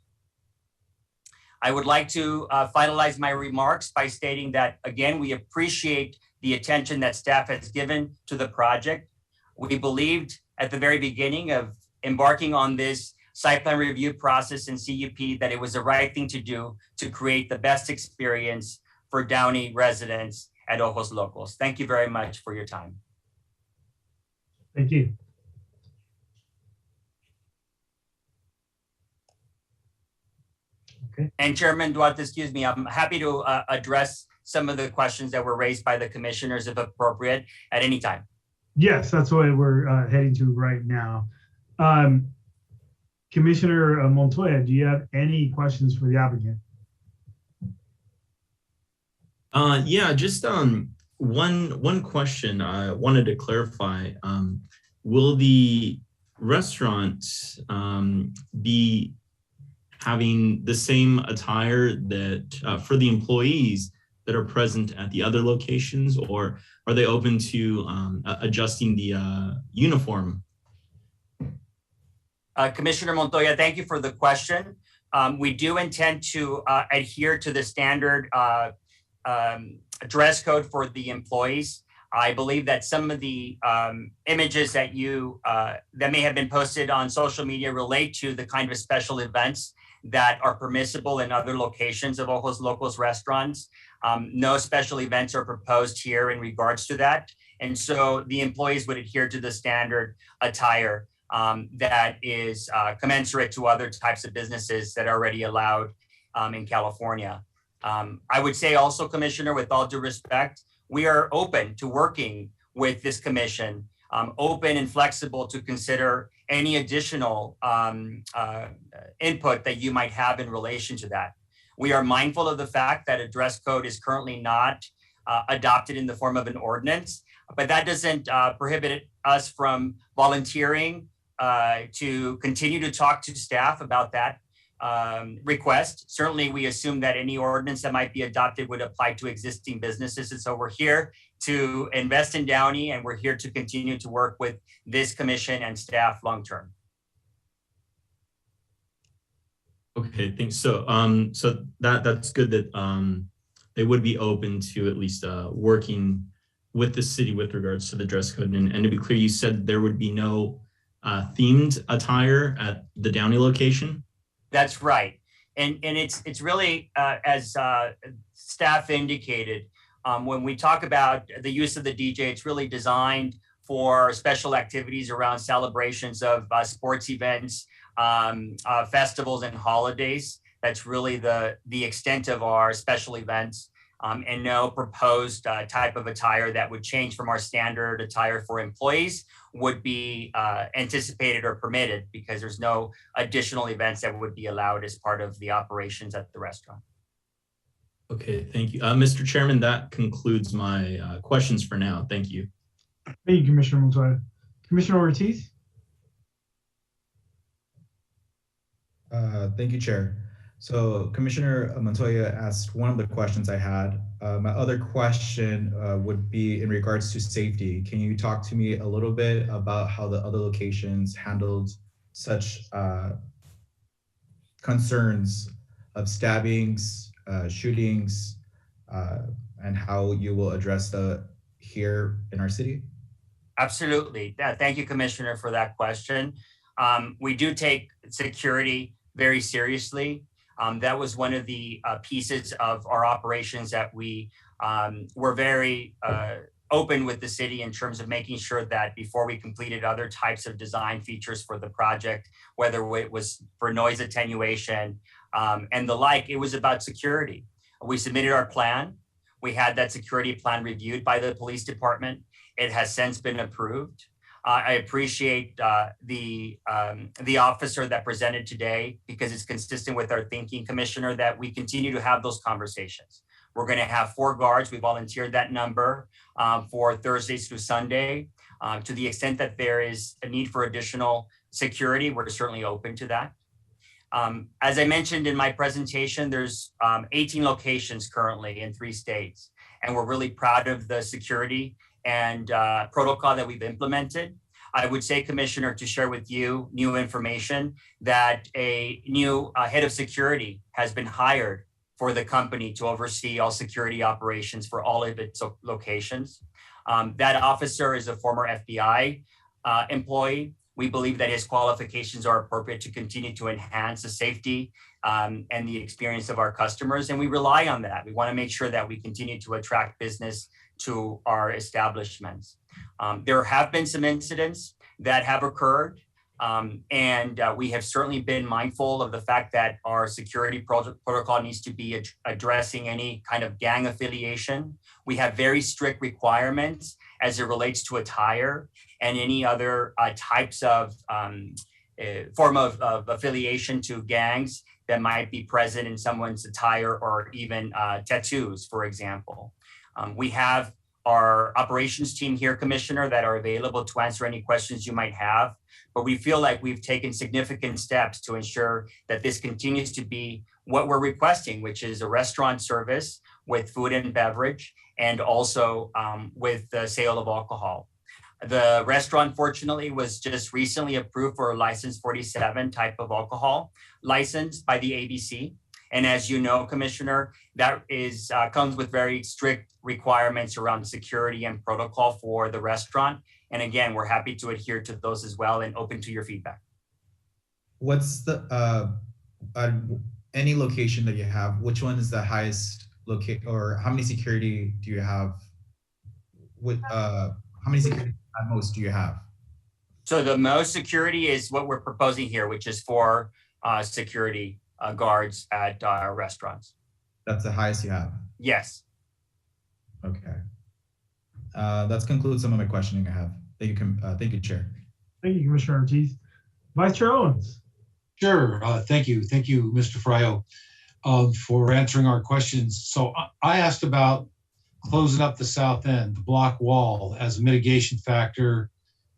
I would like to finalize my remarks by stating that, again, we appreciate the attention that staff has given to the project. We believed at the very beginning of embarking on this site plan review process in CUP that it was the right thing to do to create the best experience for Downey residents at Ojos Locos. Thank you very much for your time. Thank you. Okay. And Chairman Duarte, excuse me, I'm happy to address some of the questions that were raised by the commissioners if appropriate at any time. Yes, that's what we're heading to right now. Commissioner Montoya, do you have any questions for the applicant? Yeah, just one question I wanted to clarify. Will the restaurant be having the same attire that for the employees that are present at the other locations, or are they open to adjusting the uniform? Commissioner Montoya, thank you for the question. We do intend to adhere to the standard dress code for the employees. I believe that some of the images that that may have been posted on social media relate to the kind of special events that are permissible in other locations of Ojos Locos restaurants. No special events are proposed here in regards to that. And so the employees would adhere to the standard attire that is commensurate to other types of businesses that are already allowed in California. I would say also, Commissioner, with all due respect, we are open to working with this commission, open and flexible to consider any additional input that you might have in relation to that. We are mindful of the fact that a dress code is currently not adopted in the form of an ordinance, but that doesn't prohibit us from volunteering to continue to talk to staff about that request. Certainly, we assume that any ordinance that might be adopted would apply to existing businesses. And so we're here to invest in Downey, and we're here to continue to work with this commission and staff long-term. Okay, thanks. So, so that's good that they would be open to at least working with the city with regards to the dress code. And to be clear, you said there would be no themed attire at the Downey location? That's right. And it's really, as staff indicated, when we talk about the use of the DJ, it's really designed for special activities around celebrations of sports events, festivals and holidays. That's really the extent of our special events, and no proposed type of attire that would change from our standard attire for employees would be anticipated or permitted, because there's no additional events that would be allowed as part of the operations at the restaurant. Okay, thank you. Mr. Chairman, that concludes my questions for now. Thank you. Thank you, Commissioner Montoya. Commissioner Ortiz? Thank you, Chair. So Commissioner Montoya asked one of the questions I had. My other question would be in regards to safety. Can you talk to me a little bit about how the other locations handled such concerns of stabbings, shootings, and how you will address here in our city? Absolutely. Thank you, Commissioner, for that question. We do take security very seriously. That was one of the pieces of our operations that we were very open with the city in terms of making sure that before we completed other types of design features for the project, whether it was for noise attenuation and the like, it was about security. We submitted our plan. We had that security plan reviewed by the police department. It has since been approved. I appreciate the officer that presented today because it's consistent with our thinking, Commissioner, that we continue to have those conversations. We're going to have 4 guards. We volunteered that number for Thursdays through Sunday. To the extent that there is a need for additional security, we're certainly open to that. As I mentioned in my presentation, there's 18 locations currently in 3 states, and we're really proud of the security and protocol that we've implemented. I would say, Commissioner, to share with you new information that a new head of security has been hired for the company to oversee all security operations for all of its locations. That officer is a former FBI employee. We believe that his qualifications are appropriate to continue to enhance the safety and the experience of our customers, and we rely on that. We want to make sure that we continue to attract business to our establishments. There have been some incidents that have occurred, and we have certainly been mindful of the fact that our security protocol needs to be addressing any kind of gang affiliation. We have very strict requirements as it relates to attire and any other types of form of affiliation to gangs that might be present in someone's attire or even tattoos, for example. We have our operations team here, Commissioner, that are available to answer any questions you might have. But we feel like we've taken significant steps to ensure that this continues to be what we're requesting, which is a restaurant service with food and beverage, and also with the sale of alcohol. The restaurant, fortunately, was just recently approved for a license 47 type of alcohol license by the ABC. And as you know, Commissioner, that is comes with very strict requirements around security and protocol for the restaurant. And again, we're happy to adhere to those as well and open to your feedback. What's the any location that you have? Which one is the highest or how many security do you have? How many security at most do you have? So the most security is what we're proposing here, which is 4 security guards at our restaurants. That's the highest you have? Yes. Okay. That concludes some of my questioning I have. Thank you, Chair. Thank you, Commissioner Ortiz. Vice Chair Owens. Sure. Thank you. Thank you, Mr. Fryo, for answering our questions. So I asked about closing up the south end, the block wall, as a mitigation factor,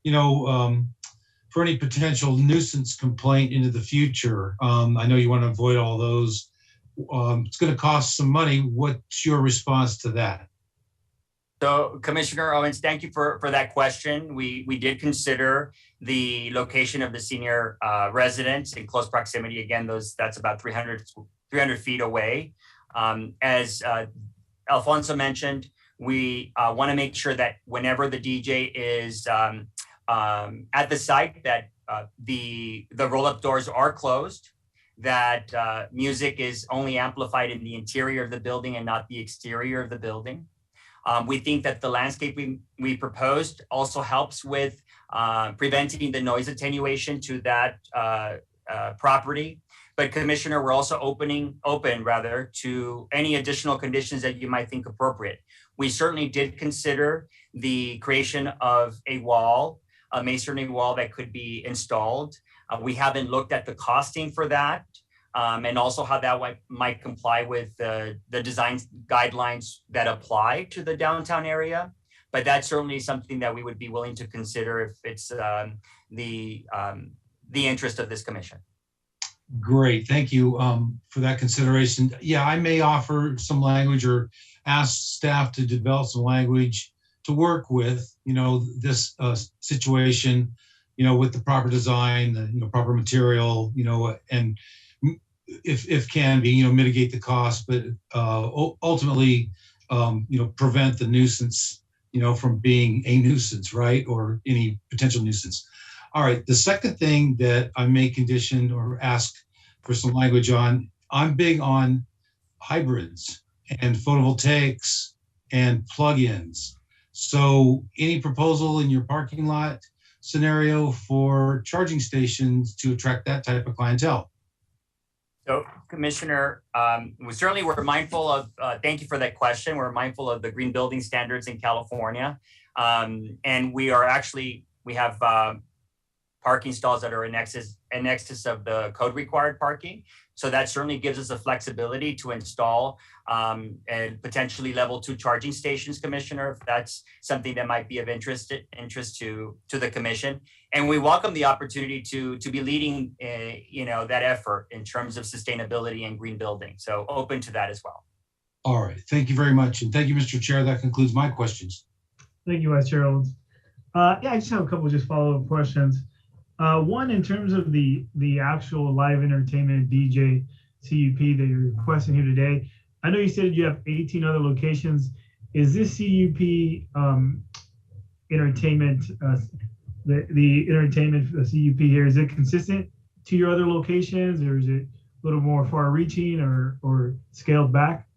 for any potential nuisance complaint into the future. I know you want to avoid all those. It's going to cost some money. What's your response to that? So Commissioner Owens, thank you for that question. We did consider the location of the senior residence in close proximity. Again, that's about 300 feet away. As Alfonso mentioned, we want to make sure that whenever the DJ is at the site, that the roll-up doors are closed, that music is only amplified in the interior of the building and not the exterior of the building. We think that the landscape we proposed also helps with preventing the noise attenuation to that property. But Commissioner, we're also open to any additional conditions that you might think appropriate. We certainly did consider the creation of a wall, a masonry wall that could be installed. We haven't looked at the costing for that. And also how that might comply with the design guidelines that apply to the downtown area. But that's certainly something that we would be willing to consider if it's the interest of this commission. Great, thank you for that consideration. Yeah, I may offer some language or ask staff to develop some language to work with, this situation, with the proper design, the proper material, and if can be, mitigate the cost, but ultimately, prevent the nuisance, from being a nuisance, right? Or any potential nuisance. All right, the second thing that I may condition or ask for some language on, I'm big on hybrids and photovoltaics and plugins. So any proposal in your parking lot scenario for charging stations to attract that type of clientele? So Commissioner, we're mindful of, thank you for that question. We're mindful of the green building standards in California. And we have parking stalls that are in excess of the code required parking. So that certainly gives us the flexibility to install and potentially level 2 charging stations, Commissioner, if that's something that might be of interest to the commission. And we welcome the opportunity to be leading that effort in terms of sustainability and green building. So open to that as well. All right, thank you very much. And thank you, Mr. Chair. That concludes my questions. Thank you, Vice Chair Owens. I just have a couple just follow-up questions. One, in terms of the actual live entertainment DJ CUP that you're requesting here today, I know you said you have 18 other locations. Is this CUP entertainment, the entertainment CUP here, is it consistent to your other locations, or is it a little more far-reaching or scaled back?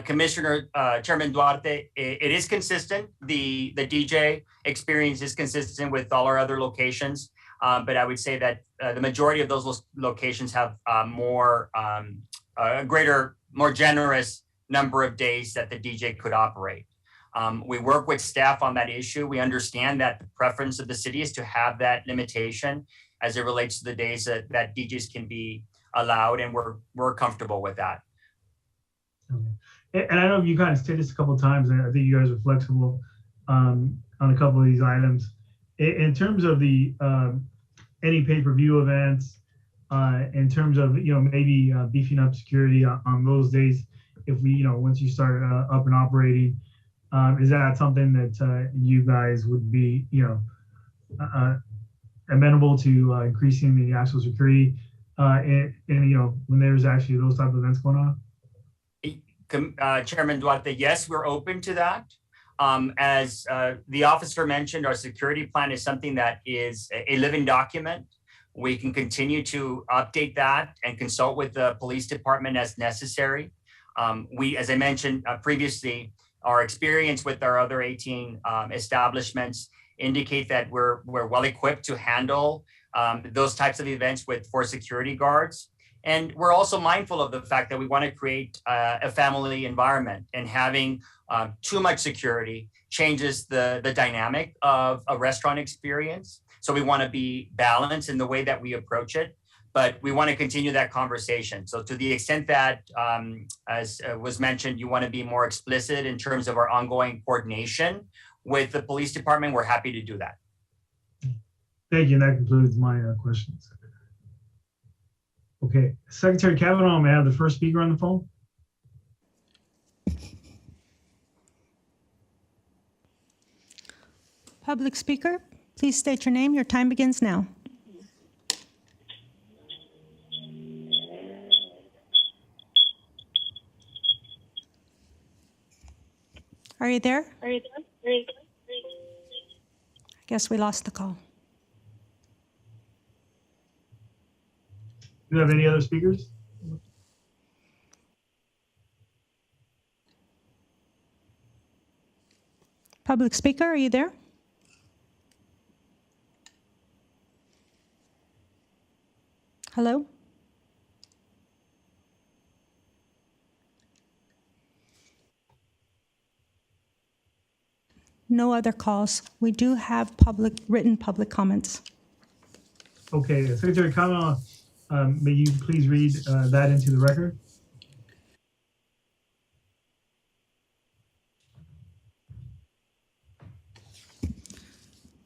Commissioner, Chairman Duarte, it is consistent. The DJ experience is consistent with all our other locations, but I would say that the majority of those locations have a greater, more generous number of days that the DJ could operate. We work with staff on that issue. We understand that the preference of the city is to have that limitation as it relates to the days that DJs can be allowed, and we're comfortable with that. Okay. And I know you kind of stated this a couple of times, and I think you guys are flexible on a couple of these items. In terms of the any pay-per-view events, in terms of maybe beefing up security on those days, if we once you start up and operating, is that something that you guys would be amenable to increasing the actual security and when there's actually those type of events going on? Chairman Duarte, yes, we're open to that. As the officer mentioned, our security plan is something that is a living document. We can continue to update that and consult with the police department as necessary. As I mentioned previously, our experience with our other 18 establishments indicate that we're well equipped to handle those types of events for security guards. And we're also mindful of the fact that we want to create a family environment, and having too much security changes the dynamic of a restaurant experience. So we want to be balanced in the way that we approach it, but we want to continue that conversation. So to the extent that, as was mentioned, you want to be more explicit in terms of our ongoing coordination with the police department, we're happy to do that. Thank you. And that concludes my questions. Okay, Secretary Kavanaugh, may I have the first speaker on the phone? Public speaker, please state your name. Your time begins now. Are you there? I guess we lost the call. Do you have any other speakers? Public speaker, are you there? Hello? No other calls. We do have written public comments. Okay, Secretary Kavanaugh, may you please read that into the record?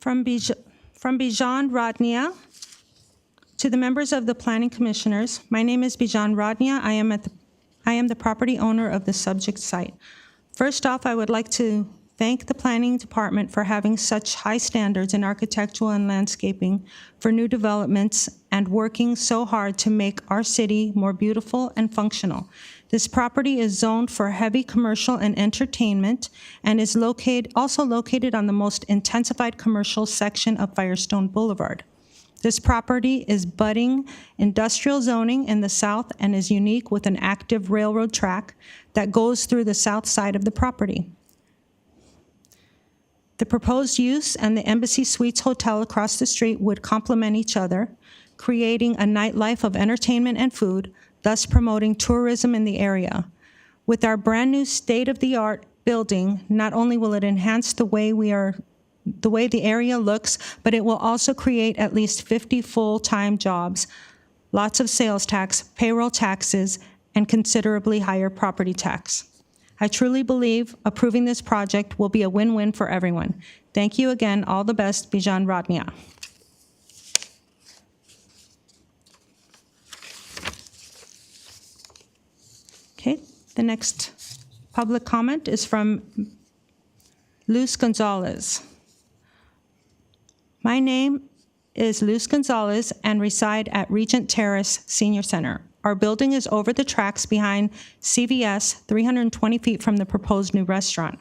From Bijan Rodnia to the members of the Planning Commissioners, my name is Bijan Rodnia. I am the property owner of the subject site. First off, I would like to thank the Planning Department for having such high standards in architectural and landscaping for new developments and working so hard to make our city more beautiful and functional. This property is zoned for heavy commercial and entertainment and is also located on the most intensified commercial section of Firestone Boulevard. This property is budding industrial zoning in the south and is unique with an active railroad track that goes through the south side of the property. The proposed use and the Embassy Suites Hotel across the street would complement each other, creating a nightlife of entertainment and food, thus promoting tourism in the area. With our brand-new state-of-the-art building, not only will it enhance the way the area looks, but it will also create at least 50 full-time jobs, lots of sales tax, payroll taxes, and considerably higher property tax. I truly believe approving this project will be a win-win for everyone. Thank you again. All the best, Bijan Rodnia. Okay, the next public comment is from Luz Gonzalez. My name is Luz Gonzalez and reside at Regent Terrace Senior Center. Our building is over the tracks behind CVS, 320 feet from the proposed new restaurant.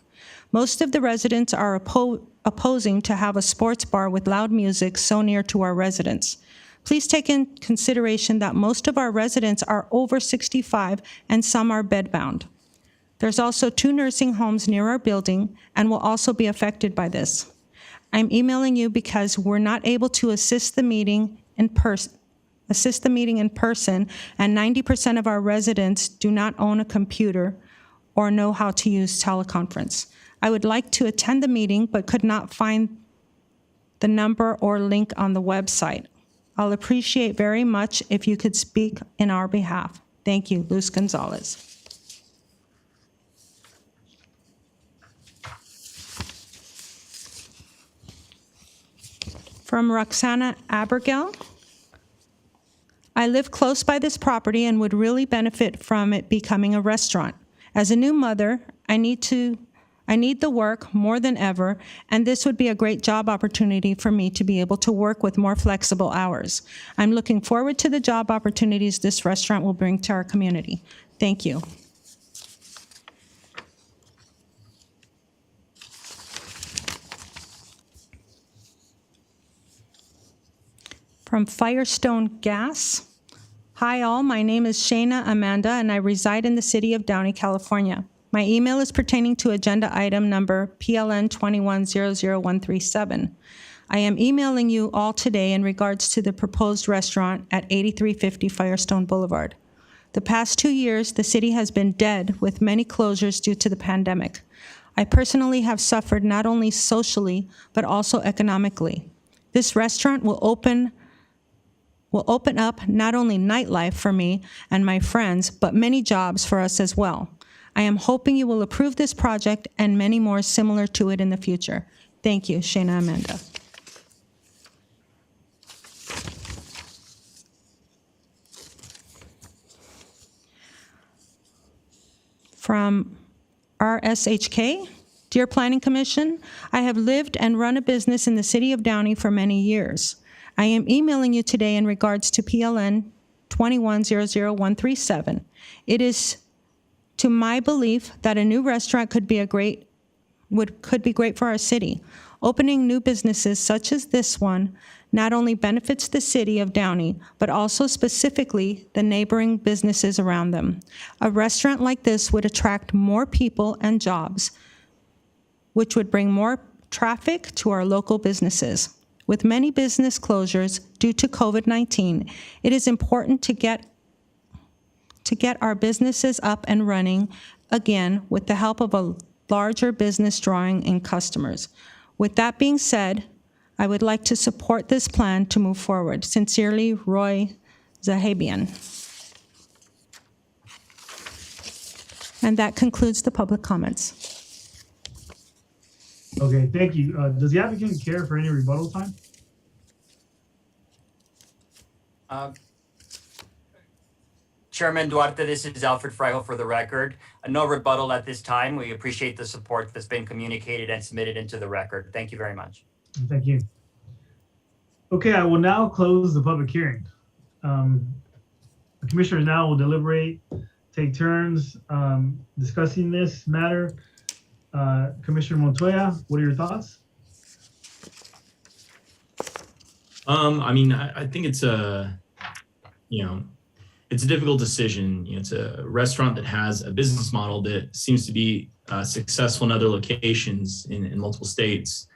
Most of the residents are opposing to have a sports bar with loud music so near to our residents. Please take in consideration that most of our residents are over 65 and some are bedbound. There's also 2 nursing homes near our building and will also be affected by this. I'm emailing you because we're not able to assist the meeting in person, and 90% of our residents do not own a computer or know how to use teleconference. I would like to attend the meeting but could not find the number or link on the website. I'll appreciate very much if you could speak in our behalf. Thank you, Luz Gonzalez. From Roxana Abergel. I live close by this property and would really benefit from it becoming a restaurant. As a new mother, I need the work more than ever, and this would be a great job opportunity for me to be able to work with more flexible hours. I'm looking forward to the job opportunities this restaurant will bring to our community. Thank you. From Firestone Gas. Hi all, my name is Shayna Amanda and I reside in the city of Downey, California. My email is pertaining to agenda item number PLN 2100137. I am emailing you all today in regards to the proposed restaurant at 8350 Firestone Boulevard. The past 2 years, the city has been dead with many closures due to the pandemic. I personally have suffered not only socially, but also economically. This restaurant will open up not only nightlife for me and my friends, but many jobs for us as well. I am hoping you will approve this project and many more similar to it in the future. Thank you, Shayna Amanda. From RSHK, Dear Planning Commission, I have lived and run a business in the city of Downey for many years. I am emailing you today in regards to PLN 2100137. It is to my belief that a new restaurant could be great for our city. Opening new businesses such as this one not only benefits the city of Downey, but also specifically the neighboring businesses around them. A restaurant like this would attract more people and jobs, which would bring more traffic to our local businesses. With many business closures due to COVID-19, it is important to get our businesses up and running again with the help of a larger business drawing in customers. With that being said, I would like to support this plan to move forward. Sincerely, Roy Zahabian. And that concludes the public comments. Okay, thank you. Does the applicant care for any rebuttal time? Chairman Duarte, this is Alfred Freyhel for the record. No rebuttal at this time. We appreciate the support that's been communicated and submitted into the record. Thank you very much. Thank you. Okay, I will now close the public hearing. The commissioners now will deliberate, take turns discussing this matter. Commissioner Montoya, what are your thoughts? I mean, I think it's it's a difficult decision. It's a restaurant that has a business model that seems to be successful in other locations in multiple states.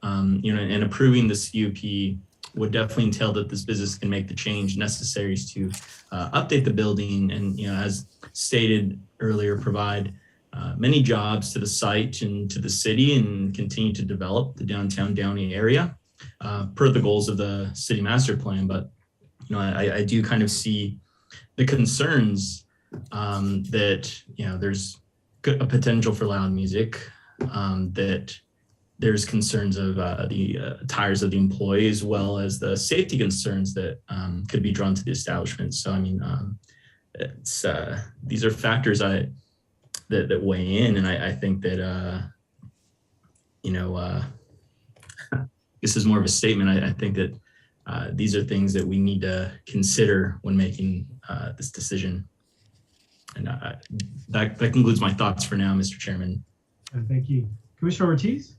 And approving this CUP would definitely entail that this business can make the change necessary to update the building and, as stated earlier, provide many jobs to the site and to the city and continue to develop the downtown Downey area per the goals of the city master plan. But, I do kind of see the concerns that, there's a potential for loud music, that there's concerns of the tires of the employee, as well as the safety concerns that could be drawn to the establishment. So, it's these are factors that weigh in, and I think that this is more of a statement. I think that these are things that we need to consider when making this decision. And that concludes my thoughts for now, Mr. Chairman. Thank you. Commissioner Ortiz?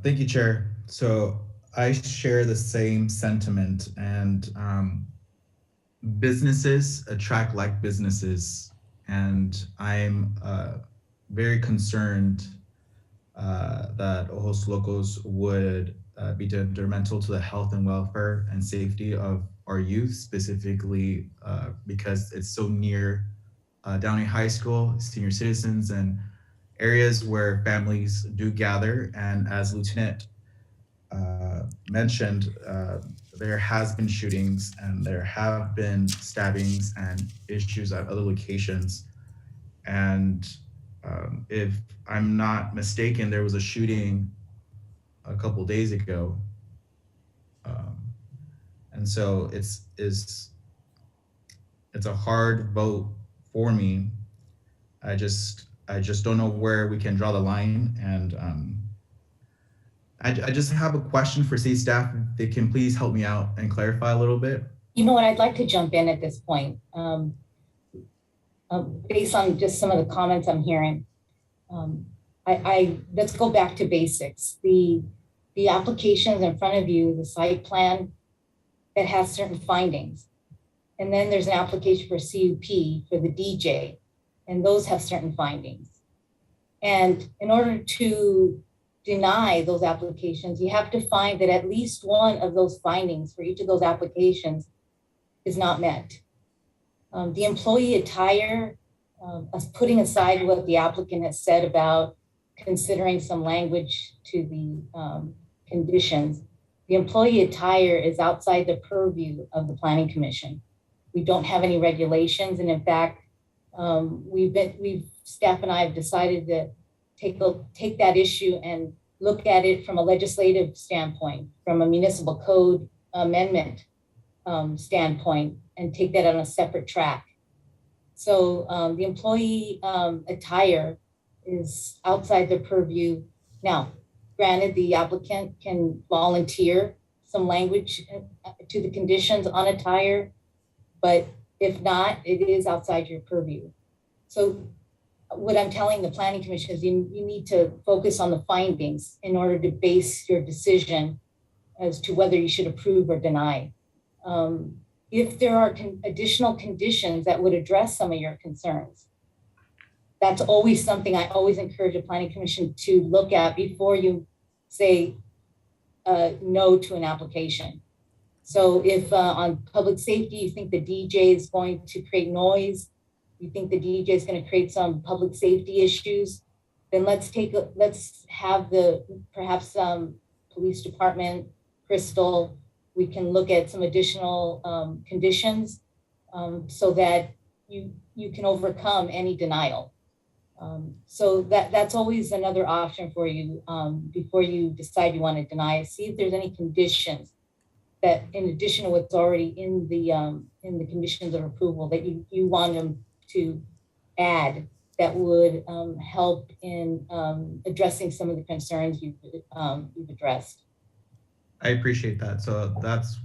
Thank you, Chair. So I share the same sentiment, and businesses attract like businesses, and I'm very concerned that Ojos Locos would be detrimental to the health and welfare and safety of our youth, specifically because it's so near Downey High School, senior citizens, and areas where families do gather. And as Lieutenant mentioned, there has been shootings and there have been stabbings and issues at other locations. And if I'm not mistaken, there was a shooting a couple days ago. And so it's a hard vote for me. I just don't know where we can draw the line. And I just have a question for city staff. If they can please help me out and clarify a little bit. You know what, I'd like to jump in at this point. Based on just some of the comments I'm hearing, let's go back to basics. The applications in front of you, the site plan, that has certain findings. And then there's an application for CUP for the DJ, and those have certain findings. And in order to deny those applications, you have to find that at least one of those findings for each of those applications is not met. The employee attire, putting aside what the applicant has said about considering some language to the conditions, the employee attire is outside the purview of the Planning Commission. We don't have any regulations, and in fact, staff and I have decided to take that issue and look at it from a legislative standpoint, from a municipal code amendment standpoint, and take that on a separate track. So the employee attire is outside the purview. Now, granted, the applicant can volunteer some language to the conditions on attire, but if not, it is outside your purview. So what I'm telling the Planning Commission is you need to focus on the findings in order to base your decision as to whether you should approve or deny. If there are additional conditions that would address some of your concerns, that's always something I always encourage the Planning Commission to look at before you say no to an application. So if on public safety, you think the DJ is going to create noise, you think the DJ is going to create some public safety issues, then let's have perhaps police department, Crystal, we can look at some additional conditions so that you can overcome any denial. So that's always another option for you before you decide you want to deny. See if there's any conditions that, in addition to what's already in the conditions of approval, that you want them to add that would help in addressing some of the concerns you've addressed. I appreciate that. So that's,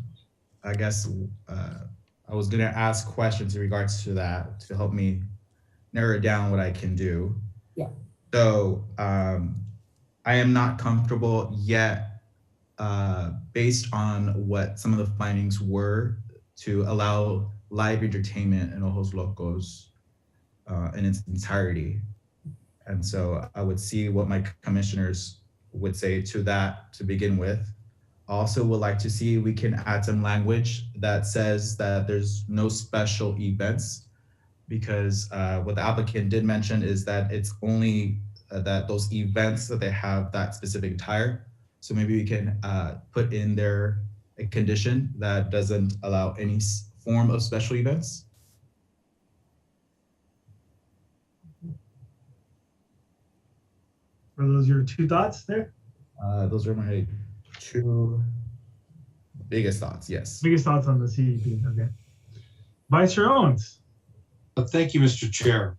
I guess, I was gonna ask questions in regards to that to help me narrow down what I can do. Yeah. So I am not comfortable yet, based on what some of the findings were, to allow live entertainment in Ojos Locos in its entirety. And so I would see what my commissioners would say to that to begin with. Also would like to see we can add some language that says that there's no special events, because what the applicant did mention is that it's only that those events that they have that specific attire. So maybe we can put in there a condition that doesn't allow any form of special events. Are those your two thoughts there? Those are my two biggest thoughts, yes. Biggest thoughts on the CEP, okay. Vice Chair Owens. Thank you, Mr. Chair.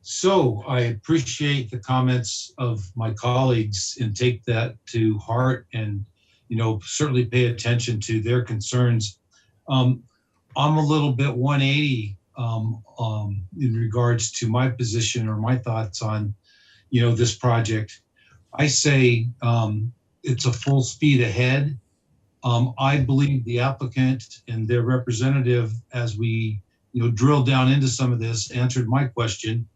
So I appreciate the comments of my colleagues and take that to heart and, certainly pay attention to their concerns. I'm a little bit 180 in regards to my position or my thoughts on, this project. I say it's a full speed ahead. I believe the applicant and their representative, as we drill down into some of this, answered my question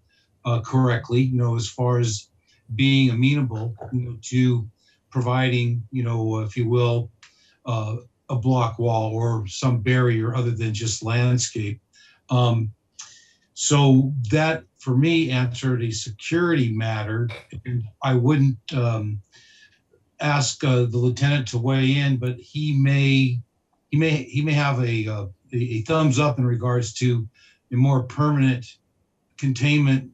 correctly, as far as being amenable to providing, if you will, a block wall or some barrier other than just landscape. So that, for me, answered a security matter. And I wouldn't ask the lieutenant to weigh in, but he may have a thumbs up in regards to a more permanent containment,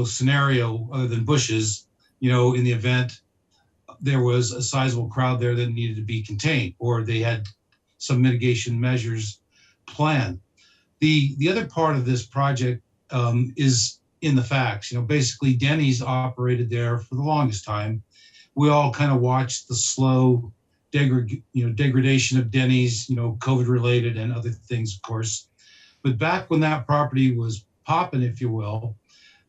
scenario other than bushes, in the event there was a sizable crowd there that needed to be contained, or they had some mitigation measures planned. The other part of this project is in the facts. Basically Denny's operated there for the longest time. We all kind of watched the slow degradation of Denny's, COVID related and other things, of course. But back when that property was popping, if you will,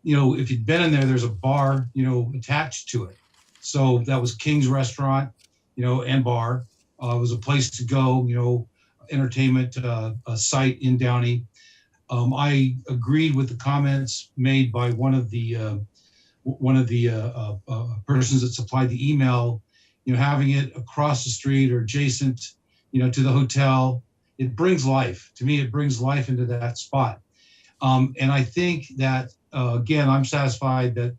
if you'd been in there, there's a bar, attached to it. So that was King's Restaurant, and bar. It was a place to go, entertainment site in Downey. I agreed with the comments made by one of the persons that supplied the email, having it across the street or adjacent, to the hotel. It brings life. To me, it brings life into that spot. And I think that, again, I'm satisfied that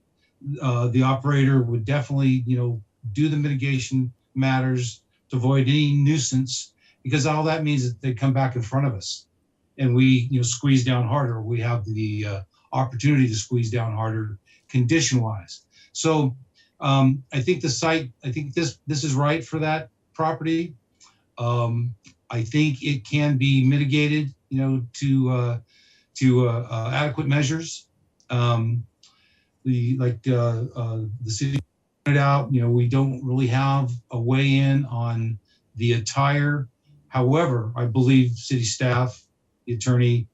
the operator would definitely, do the mitigation matters to avoid any nuisance, because all that means is that they come back in front of us and we, squeeze down harder. We have the opportunity to squeeze down harder condition-wise. So I think this is right for that property. I think it can be mitigated, to adequate measures. The city pointed out, we don't really have a weigh-in on the attire. However, I believe city staff, the attorney,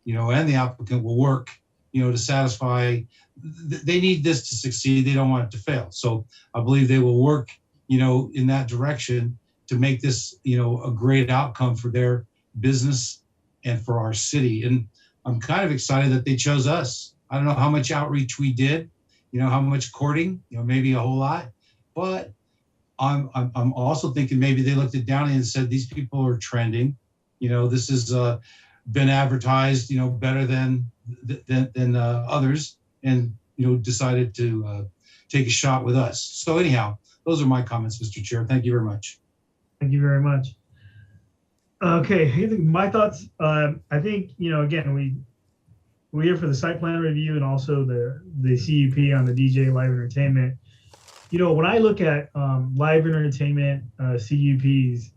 and the applicant will work, to satisfy. They need this to succeed. They don't want it to fail. So I believe they will work, in that direction to make this, a great outcome for their business and for our city. And I'm kind of excited that they chose us. I don't know how much outreach we did, how much courting, maybe a whole lot, but I'm also thinking maybe they looked at Downey and said, these people are trending, this has been advertised, better than others, and, decided to take a shot with us. So anyhow, those are my comments, Mr. Chair. Thank you very much. Thank you very much. Okay, I think my thoughts, I think, again, we're here for the site plan review and also the CUP on the DJ live entertainment. When I look at live entertainment CUPs,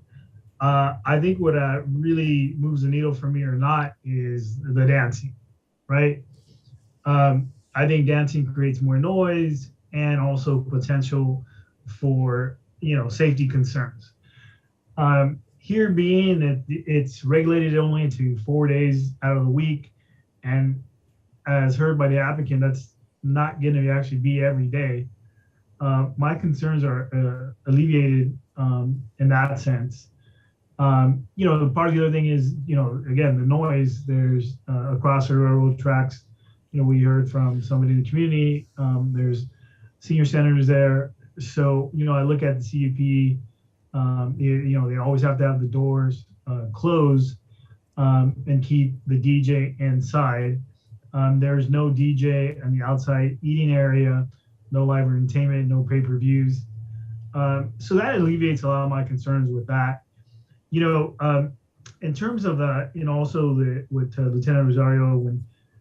I think what really moves the needle for me or not is the dancing, right? I think dancing creates more noise and also potential for, safety concerns. Here being that it's regulated only to 4 days out of the week, and as heard by the applicant, that's not going to actually be every day. My concerns are alleviated in that sense. Part of the other thing is, again, the noise. There's across the railroad tracks. We heard from somebody in the community. There's senior centers there. So, I look at the CUP. They always have to have the doors closed and keep the DJ inside. There's no DJ in the outside eating area, no live entertainment, no pay-per-views. So that alleviates a lot of my concerns with that. In terms of also with Lieutenant Rosario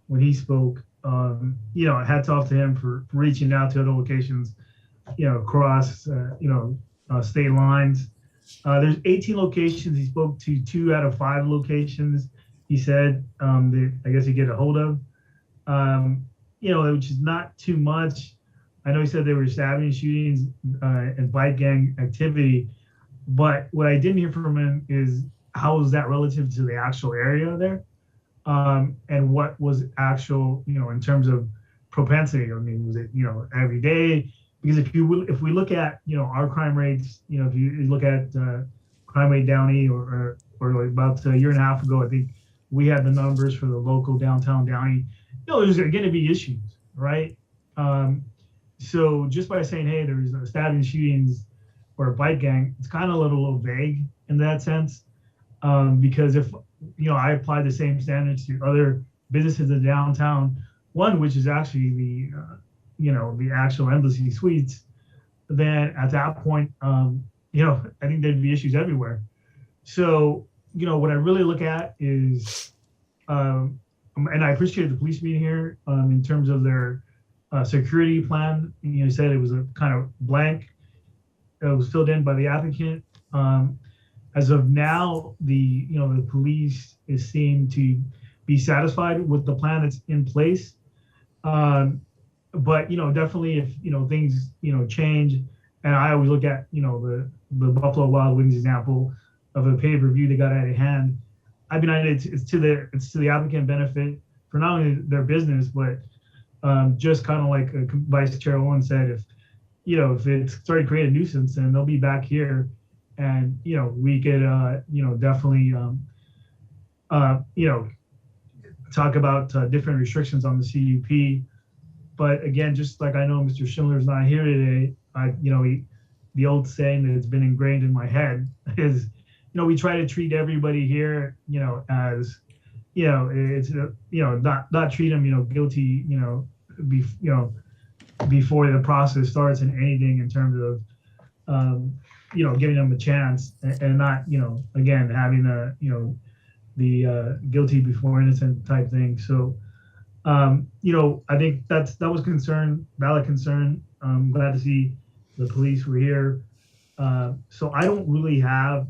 when he spoke, hats off to him for reaching out to other locations, across state lines. There's 18 locations. He spoke to 2 out of 5 locations. He said that I guess he get a hold of, which is not too much. I know he said there were stabbing, shootings, and bike gang activity, but what I didn't hear from him is how is that relative to the actual area there, and what was actual, in terms of propensity. I mean, was it every day? Because if we look at our crime rates, if you look at crime rate Downey or about a year and a half ago, I think we had the numbers for the local downtown Downey. There's going to be issues, right? So just by saying, hey, there's stabbing, shootings, or a bike gang, it's kind of a little vague in that sense. Because if I apply the same standards to other businesses in downtown, one which is actually the actual Embassy Suites, then at that point, I think there'd be issues everywhere. So, what I really look at is, and I appreciate the police being here in terms of their security plan. You said it was a kind of blank. It was filled in by the applicant. As of now, the police seem to be satisfied with the plan that's in place. But definitely if things change, and I always look at the Buffalo Wild Wings example of a pay-per-view that got out of hand. I mean, it's to the applicant benefit for not only their business, but just kind of like Vice Chair Owen said, if it's starting to create a nuisance, then they'll be back here, and we could definitely talk about different restrictions on the CUP. But again, just like I know Mr. Schindler's not here today, the old saying that has been ingrained in my head is, we try to treat everybody here, as, it's, not treat them, guilty, before the process starts in anything in terms of, giving them a chance and not, again, having the guilty before innocent type thing. So, I think that was valid concern. I'm glad to see the police were here. So I don't really have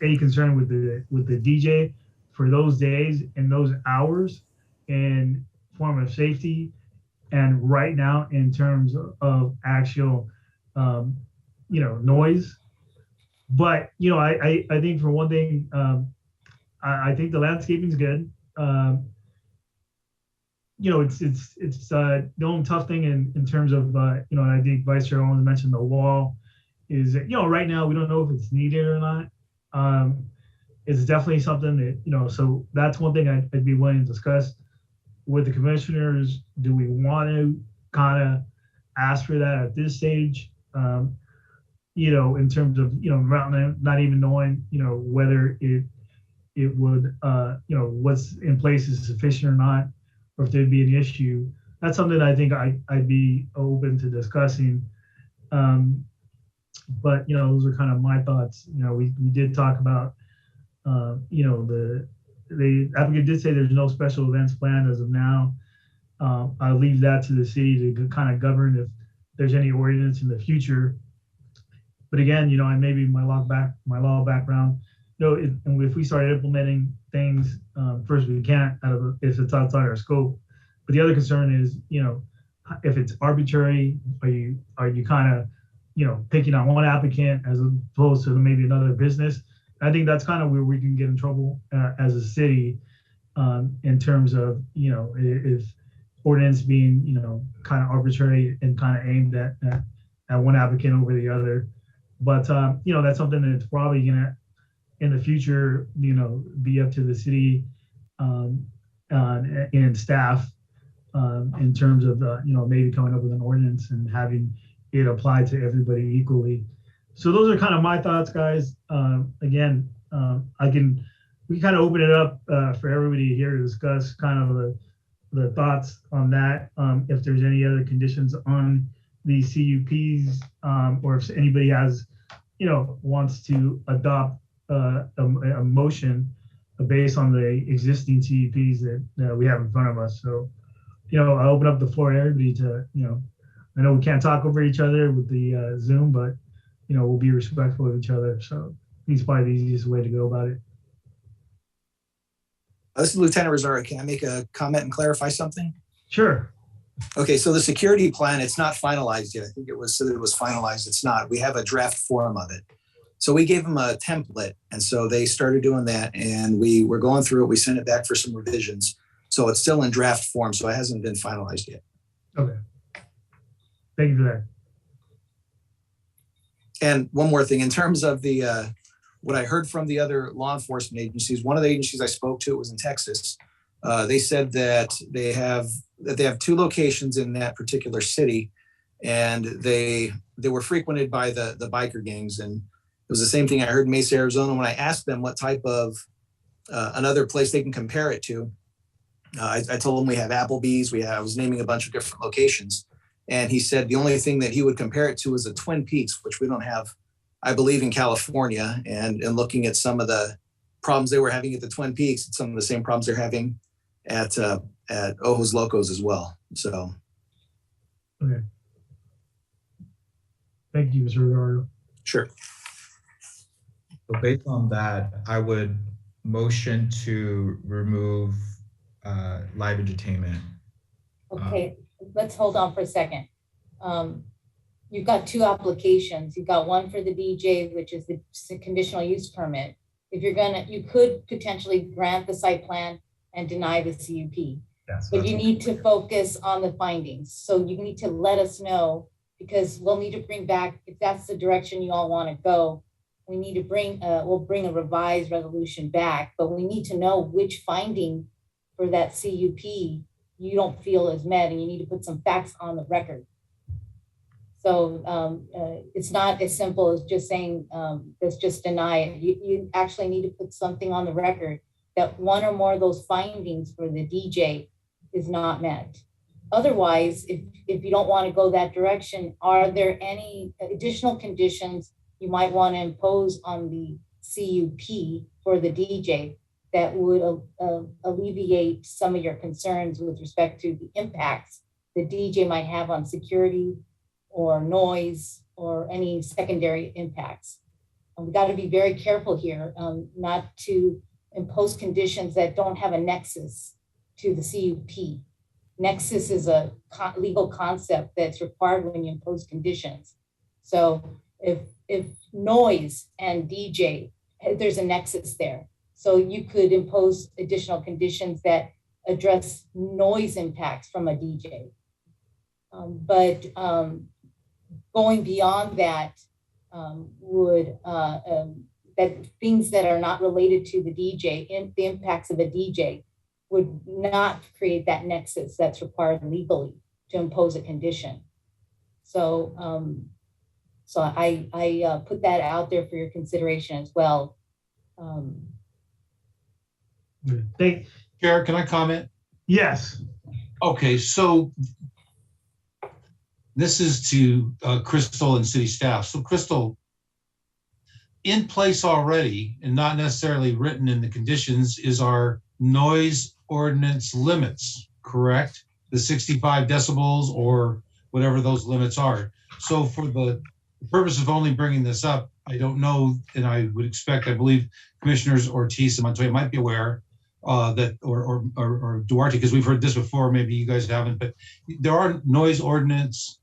any concern with the DJ for those days and those hours in form of safety. And right now, in terms of actual, noise. But I think for one thing, I think the landscaping is good. It's the only tough thing in terms of and I think Vice Chair Owens mentioned the wall is that right now we don't know if it's needed or not. It's definitely something that so that's one thing I'd be willing to discuss with the commissioners. Do we want to kind of ask for that at this stage? In terms of not even knowing whether it would what's in place is sufficient or not, or if there'd be an issue. That's something I think I'd be open to discussing. But those are kind of my thoughts. We did talk about the applicant did say there's no special events planned as of now. I'll leave that to the city to kind of govern if there's any ordinance in the future. But again, and maybe my law background, if we started implementing things, first we can't if it's outside our scope. But the other concern is, if it's arbitrary, are you kind of, picking on one applicant as opposed to maybe another business? I think that's kind of where we can get in trouble as a city in terms of, if ordinance being, kind of arbitrary and kind of aimed at one applicant over the other. But, that's something that's probably going to in the future, be up to the city and staff in terms of, maybe coming up with an ordinance and having it apply to everybody equally. So those are kind of my thoughts, guys. Again, we kind of open it up for everybody here to discuss kind of the thoughts on that. If there's any other conditions on the CUPs, or if anybody has, wants to adopt a motion based on the existing CUPs that we have in front of us. So, I open up the floor to everybody to, I know we can't talk over each other with the Zoom, but, we'll be respectful of each other. So it's probably the easiest way to go about it. This is Lieutenant Rosario. Can I make a comment and clarify something? Sure. Okay, so the security plan, it's not finalized yet. I think it was said it was finalized. It's not. We have a draft form of it. So we gave them a template, and so they started doing that, and we were going through it. We sent it back for some revisions. So it's still in draft form, so it hasn't been finalized yet. Okay. Thank you for that. And one more thing, in terms of the what I heard from the other law enforcement agencies, one of the agencies I spoke to, it was in Texas. They said that they have 2 locations in that particular city, and they were frequented by the biker gangs. And it was the same thing I heard in Mesa, Arizona. When I asked them what type of another place they can compare it to, I told them we have Applebee's. I was naming a bunch of different locations. And he said the only thing that he would compare it to is a Twin Peaks, which we don't have, I believe, in California. And looking at some of the problems they were having at the Twin Peaks, some of the same problems they're having at Ojos Locos as well. So. Okay. Thank you, Mr. Ricardo. Sure. So based on that, I would motion to remove live entertainment. Okay, let's hold on for a second. You've got 2 applications. You've got one for the DJ, which is the conditional use permit. If you could potentially grant the site plan and deny the CUP. Yes, but you need to focus on the findings. So you need to let us know, because we'll need to bring back, if that's the direction you all want to go, we need to we'll bring a revised resolution back, but we need to know which finding for that CUP you don't feel is met, and you need to put some facts on the record. So it's not as simple as just saying, let's just deny it. You actually need to put something on the record that one or more of those findings for the DJ is not met. Otherwise, if you don't want to go that direction, are there any additional conditions you might want to impose on the CUP for the DJ that would alleviate some of your concerns with respect to the impacts the DJ might have on security or noise or any secondary impacts? And we got to be very careful here not to impose conditions that don't have a nexus to the CUP. Nexus is a legal concept that's required when you impose conditions. So if noise and DJ, there's a nexus there. So you could impose additional conditions that address noise impacts from a DJ. But going beyond that would, that things that are not related to the DJ, the impacts of a DJ, would not create that nexus that's required legally to impose a condition. So, so I put that out there for your consideration as well. Jared, can I comment? Yes. Okay, so this is to Crystal and city staff. So Crystal, in place already and not necessarily written in the conditions is our noise ordinance limits, correct? The 65 decibels or whatever those limits are. So for the purpose of only bringing this up, I don't know, and I would expect, I believe Commissioners Ortiz and Montoya might be aware that, or Duarte, because we've heard this before, maybe you guys haven't, but there are noise ordinance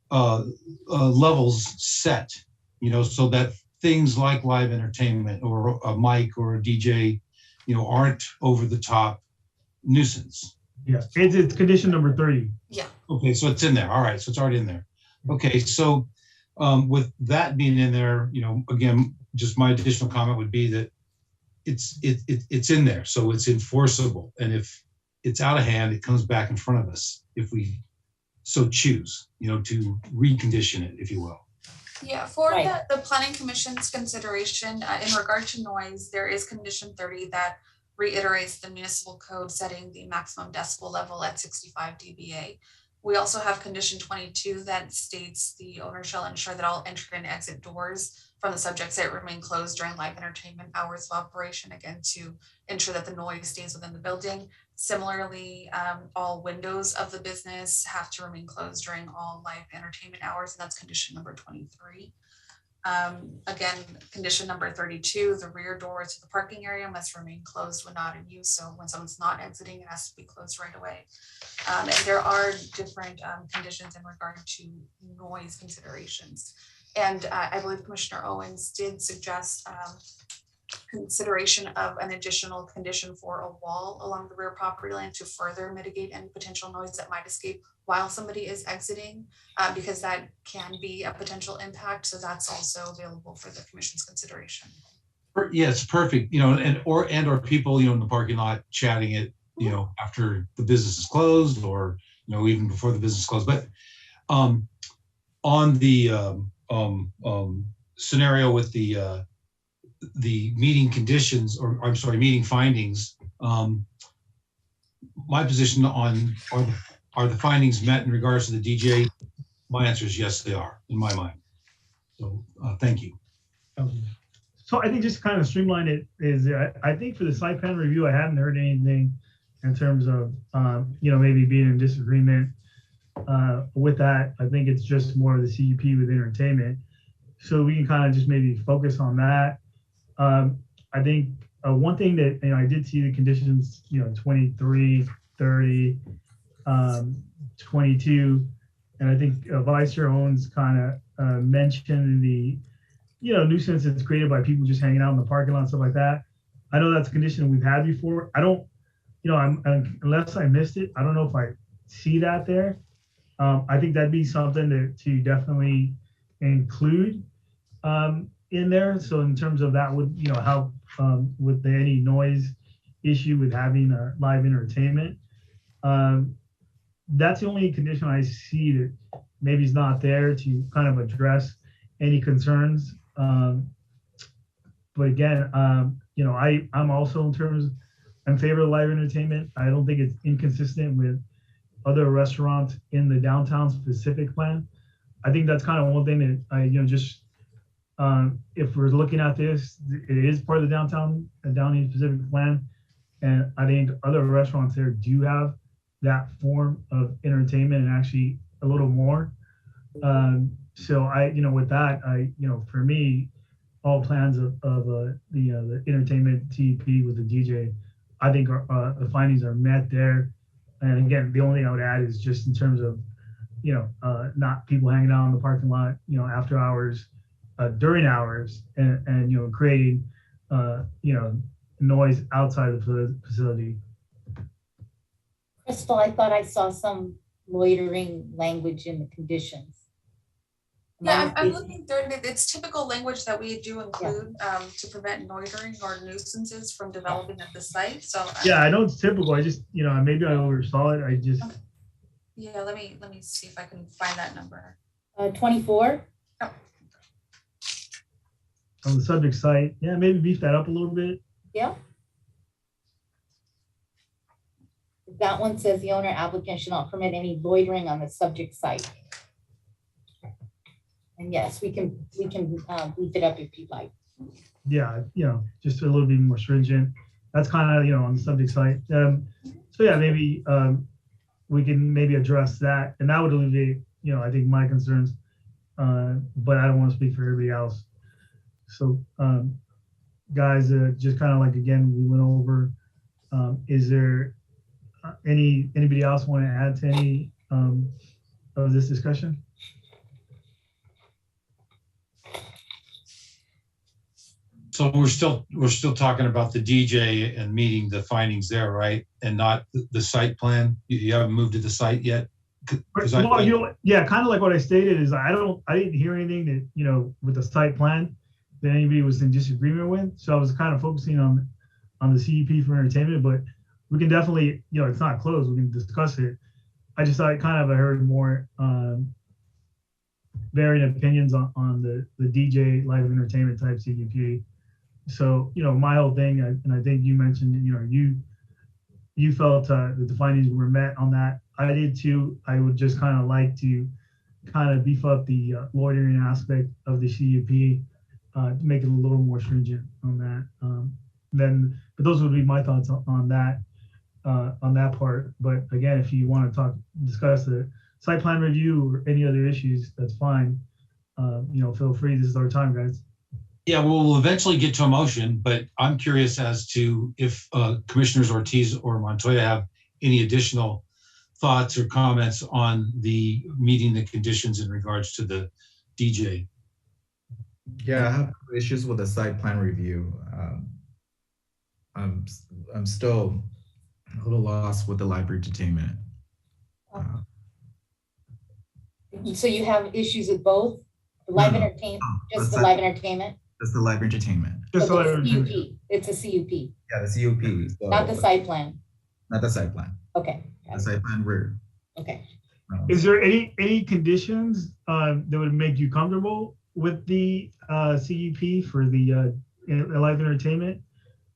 levels set, you know, so that things like live entertainment or a mic or a DJ, you know, aren't over the top nuisance. Yeah, it's condition number 30. Yeah. Okay, so it's in there. All right, so it's already in there. Okay, so with that being in there, again, just my additional comment would be that it's in there, so it's enforceable. And if it's out of hand, it comes back in front of us if we so choose, to recondition it, if you will. Yeah, for Right. the planning commission's consideration, in regard to noise, there is condition 30 that reiterates the municipal code setting the maximum decibel level at 65 dBA. We also have condition 22 that states the owner shall ensure that all entry and exit doors from the subject site remain closed during live entertainment hours of operation, again, to ensure that the noise stays within the building. Similarly, all windows of the business have to remain closed during all live entertainment hours, and that's condition number 23. Again, condition number 32, the rear doors to the parking area must remain closed when not in use. So when someone's not exiting, it has to be closed right away. And there are different conditions in regard to noise considerations. And I believe Commissioner Owens did suggest consideration of an additional condition for a wall along the rear property line to further mitigate any potential noise that might escape while somebody is exiting, because that can be a potential impact. So that's also available for the commission's consideration. Yes, perfect. Or people, in the parking lot chatting it, after the business is closed, or even before the business is closed. But on the scenario with the meeting conditions, or I'm sorry, meeting findings, my position on are the findings met in regards to the DJ? My answer is yes, they are, in my mind. So thank you. So I think just kind of streamline it is, I think for the site plan review, I haven't heard anything in terms of, maybe being in disagreement with that. I think it's just more of the CUP with entertainment. So we can kind of just maybe focus on that. I think one thing that, I did see the conditions, 23, 30, 22, and I think Vice Chair Owens kind of mentioned the, nuisance that's created by people just hanging out in the parking lot and stuff like that. I know that's a condition we've had before. I don't, unless I missed it, I don't know if I see that there. I think that'd be something to definitely include in there. So in terms of that would, help with any noise issue with having a live entertainment. That's the only condition I see that maybe is not there to kind of address any concerns. But again, I'm also in favor of live entertainment. I don't think it's inconsistent with other restaurants in the downtown specific plan. I think that's kind of one thing that I, if we're looking at this, it is part of the Downey specific plan. And I think other restaurants there do have that form of entertainment, and actually a little more. So I, with that, for me, all plans of the entertainment TEP with the DJ, I think the findings are met there. And again, the only thing I would add is just in terms of, not people hanging out in the parking lot, after hours, during hours, and creating, noise outside of the facility. Crystal, I thought I saw some loitering language in the conditions. Yeah, I'm looking through it. It's typical language that we do include to prevent loitering or nuisances from developing at the site. So yeah, I know it's typical. I just, maybe I oversaw it. I just. Yeah, let me see if I can find that number. 24. Oh. On the subject site, yeah, maybe beef that up a little bit. Yeah. That one says the owner applicant should not permit any loitering on the subject site. And yes, we can beef it up if you'd like. Yeah, just a little bit more stringent. That's kind of, on the subject site. So yeah, maybe we can maybe address that, and that would alleviate, I think my concerns. But I don't want to speak for everybody else. So guys, just kind of like, again, we went over, is there anybody else want to add to any of this discussion? So we're still talking about the DJ and meeting the findings there, right? And not the site plan. You haven't moved to the site yet, Because Well, you know, yeah, kind of like what I stated is I didn't hear anything that, you know, with the site plan that anybody was in disagreement with. So I was kind of focusing on the CUP for entertainment, but we can definitely, you know, it's not closed. We can discuss it. I just thought I heard more varying opinions on the DJ live entertainment type CUP. So, you know, my whole thing, and I think you mentioned, you know, you felt that the findings were met on that. I did too. I would just kind of like to beef up the loitering aspect of the CUP to make it a little more stringent on that. But those would be my thoughts on that part. But again, if you want to discuss the site plan review or any other issues, that's fine. You know, feel free. This is our time, guys. Yeah, we'll eventually get to a motion, but I'm curious as to if Commissioners Ortiz or Montoya have any additional thoughts or comments on the meeting the conditions in regards to the DJ. Yeah, I have issues with the site plan review. I'm still a little lost with the library entertainment. So you have issues with both the live entertainment, just the live entertainment? Just the library entertainment. Just the CUP. It's a CUP. Yeah, the CUP. So Not the site plan. Not the site plan. Okay. The site plan we're. Okay. Is there any conditions that would make you comfortable with the CUP for the live entertainment?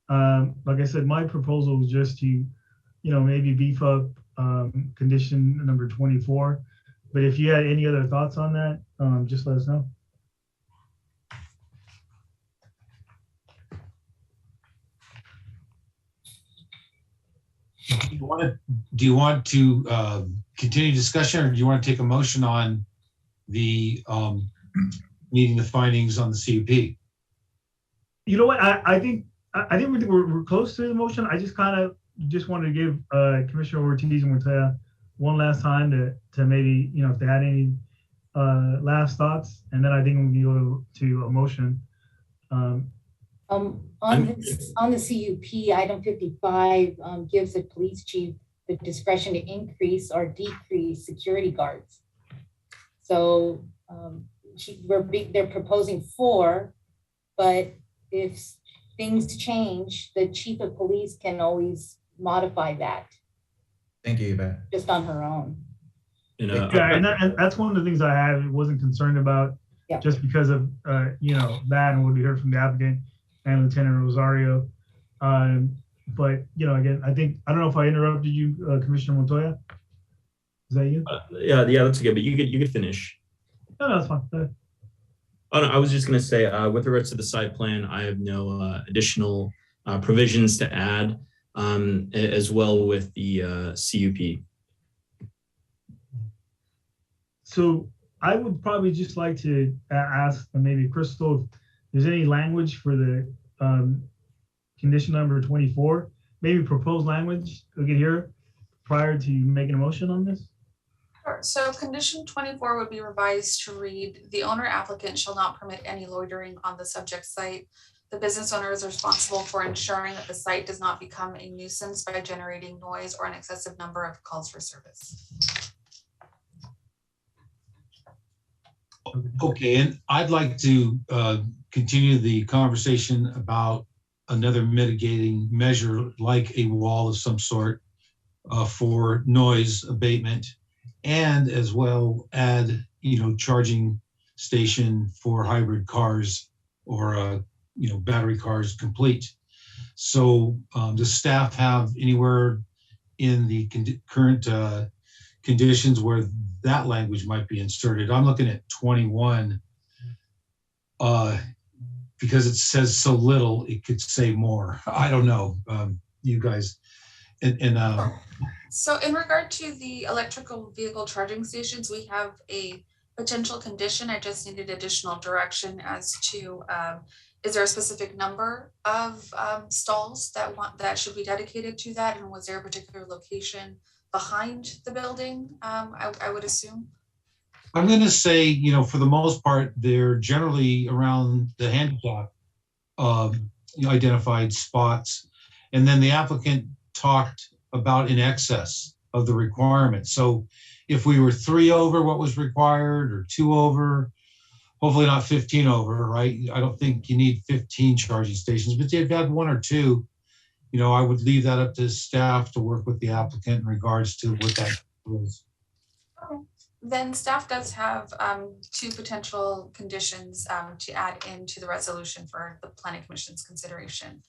Like I said, my proposal was just to, you know, maybe beef up condition number 24. But if you had any other thoughts on that, just let us know. Do you want to continue discussion, or do you want to take a motion on the meeting the findings on the CUP? You know what? I think we're close to the motion. I just wanted to give Commissioner Ortiz and Montoya one last time to maybe, you know, if they had any last thoughts, and then I think we can go to a motion. On the CUP, item 55 gives the police chief the discretion to increase or decrease security guards. So they're proposing 4, but if things change, the chief of police can always modify that. Thank you, Yvette. Just on her own. Yeah, and that's one of the things I wasn't concerned about, just because of you know, that and what we heard from the applicant and Lieutenant Rosario. But you know, again, I don't know if I interrupted you, Commissioner Montoya. Is that you? Yeah, that's good. But you could finish. No, that's fine. Oh, no, I was just going to say, with regards to the site plan, I have no additional provisions to add, as well with the CUP. So I would probably just like to ask maybe Crystal, if there's any language for the condition number 24, maybe proposed language we could hear prior to making a motion on this? Sure. So condition 24 would be revised to read, the owner applicant shall not permit any loitering on the subject site. The business owner is responsible for ensuring that the site does not become a nuisance by generating noise or an excessive number of calls for service. Okay, and I'd like to continue the conversation about another mitigating measure like a wall of some sort for noise abatement, and as well add, you know, charging station for hybrid cars or you know, battery cars complete. So does staff have anywhere in the current conditions where that language might be inserted? I'm looking at 21 because it says so little, it could say more. I don't know, you guys. So in regard to the electrical vehicle charging stations, we have a potential condition. I just needed additional direction as to, is there a specific number of stalls that should be dedicated to that? And was there a particular location behind the building, I would assume? I'm going to say, you know, for the most part, they're generally around the handicap identified spots. And then the applicant talked about in excess of the requirement. So if we were 3 over what was required or 2 over, hopefully not 15 over, right? I don't think you need 15 charging stations, but if you had 1 or 2, I would leave that up to staff to work with the applicant in regards to what that is. Okay. Then staff does have 2 potential conditions to add into the resolution for the Planning Commission's consideration.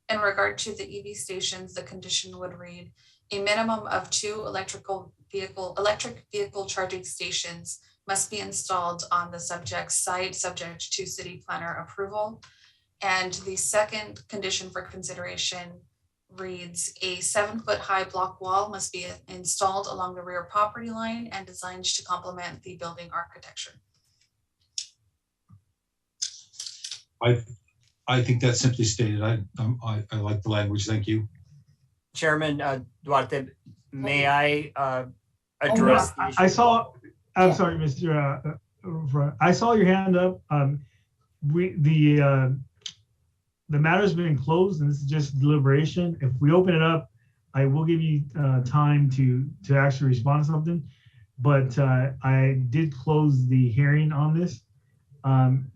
In regard to the EV stations, the condition would read a minimum of 2 electric vehicle charging stations must be installed on the subject site, subject to city planner approval. And the second condition for consideration reads a 7-foot high block wall must be installed along the rear property line and designed to complement the building architecture. I think that's simply stated. I like the language. Thank you. Chairman Duarte, may I address? I saw. I'm sorry, Mr. I saw your hand up. The matter's been closed, and this is just deliberation. If we open it up, I will give you time to actually respond to something. But I did close the hearing on this.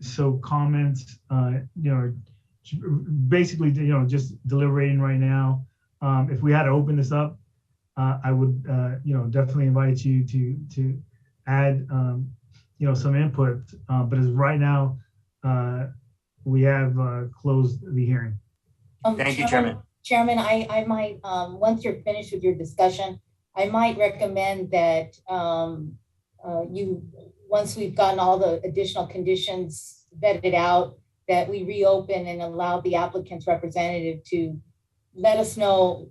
So comments, basically, just deliberating right now. If we had to open this up, I would, definitely invite you to add, some input. But as right now, we have closed the hearing. Thank you, Chairman. Chairman, I might, once you're finished with your discussion, I might recommend that once we've gotten all the additional conditions vetted out, that we reopen and allow the applicant's representative to let us know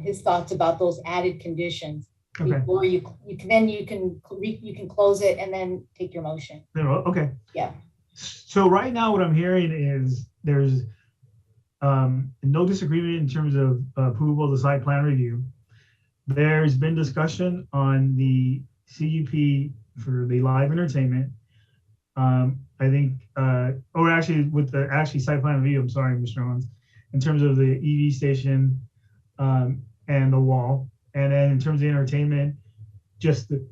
his thoughts about those added conditions. Okay. Before you can close it and then take your motion. Okay. Yeah. So right now, what I'm hearing is there's no disagreement in terms of approval of the site plan review. There's been discussion on the CUP for the live entertainment. I think, or actually with the site plan review, I'm sorry, Mr. Owens, in terms of the EV station and the wall. And then in terms of the entertainment, just the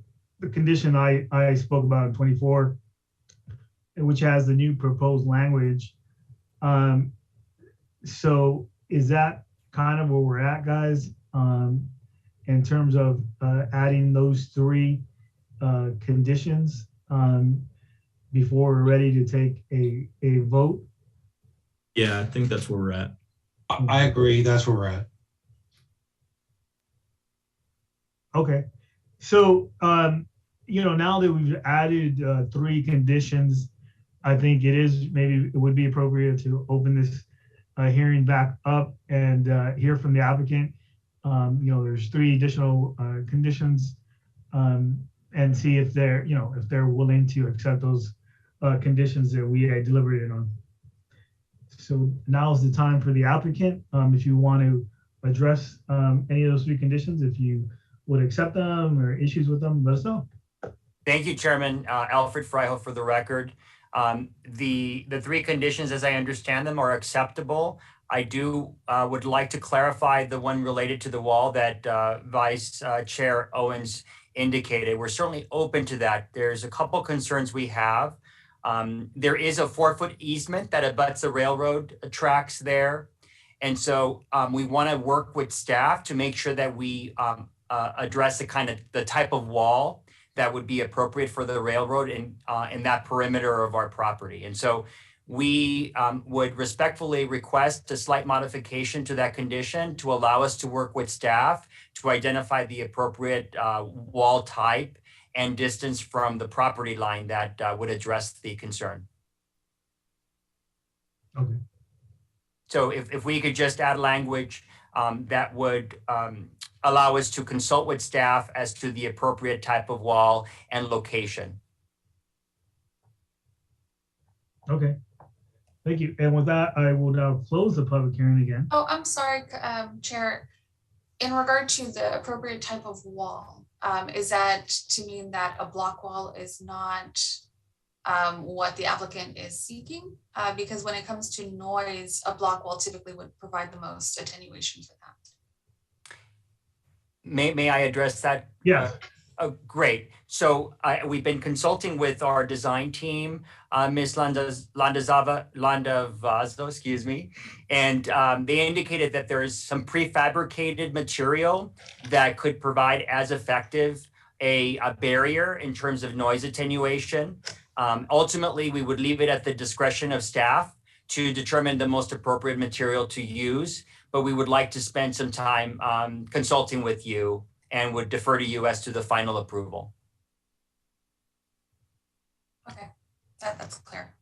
condition I spoke about in 24, which has the new proposed language. So is that kind of where we're at, guys, in terms of adding those 3 conditions before we're ready to take a vote? Yeah, I think that's where we're at. I agree. That's where we're at. Okay. So, now that we've added 3 conditions, I think it would be appropriate to open this hearing back up and hear from the applicant. There's 3 additional conditions and see if they're willing to accept those conditions that we deliberated on. So now's the time for the applicant. If you want to address any of those 3 conditions, if you would accept them or issues with them, let us know. Thank you, Chairman. Alfred Freihoff for the record. The 3 conditions, as I understand them, are acceptable. I would like to clarify the one related to the wall that Vice Chair Owens indicated. We're certainly open to that. There's a couple concerns we have. There is a 4-foot easement that abuts the railroad tracks there. And so we want to work with staff to make sure that we address the type of wall that would be appropriate for the railroad in that perimeter of our property. And so we would respectfully request a slight modification to that condition to allow us to work with staff to identify the appropriate wall type and distance from the property line that would address the concern. Okay. So if we could just add language that would allow us to consult with staff as to the appropriate type of wall and location. Okay. Thank you. And with that, I will now close the public hearing again. Oh, I'm sorry, Chair. In regard to the appropriate type of wall, is that to mean that a block wall is not what the applicant is seeking? Because when it comes to noise, a block wall typically would provide the most attenuation for that. May I address that? Yes. Oh, great. So we've been consulting with our design team, Ms. Landavazo, excuse me, and they indicated that there is some prefabricated material that could provide as effective a barrier in terms of noise attenuation. Ultimately, we would leave it at the discretion of staff to determine the most appropriate material to use, but we would like to spend some time consulting with you and would defer to you as to the final approval. Okay, that's clear.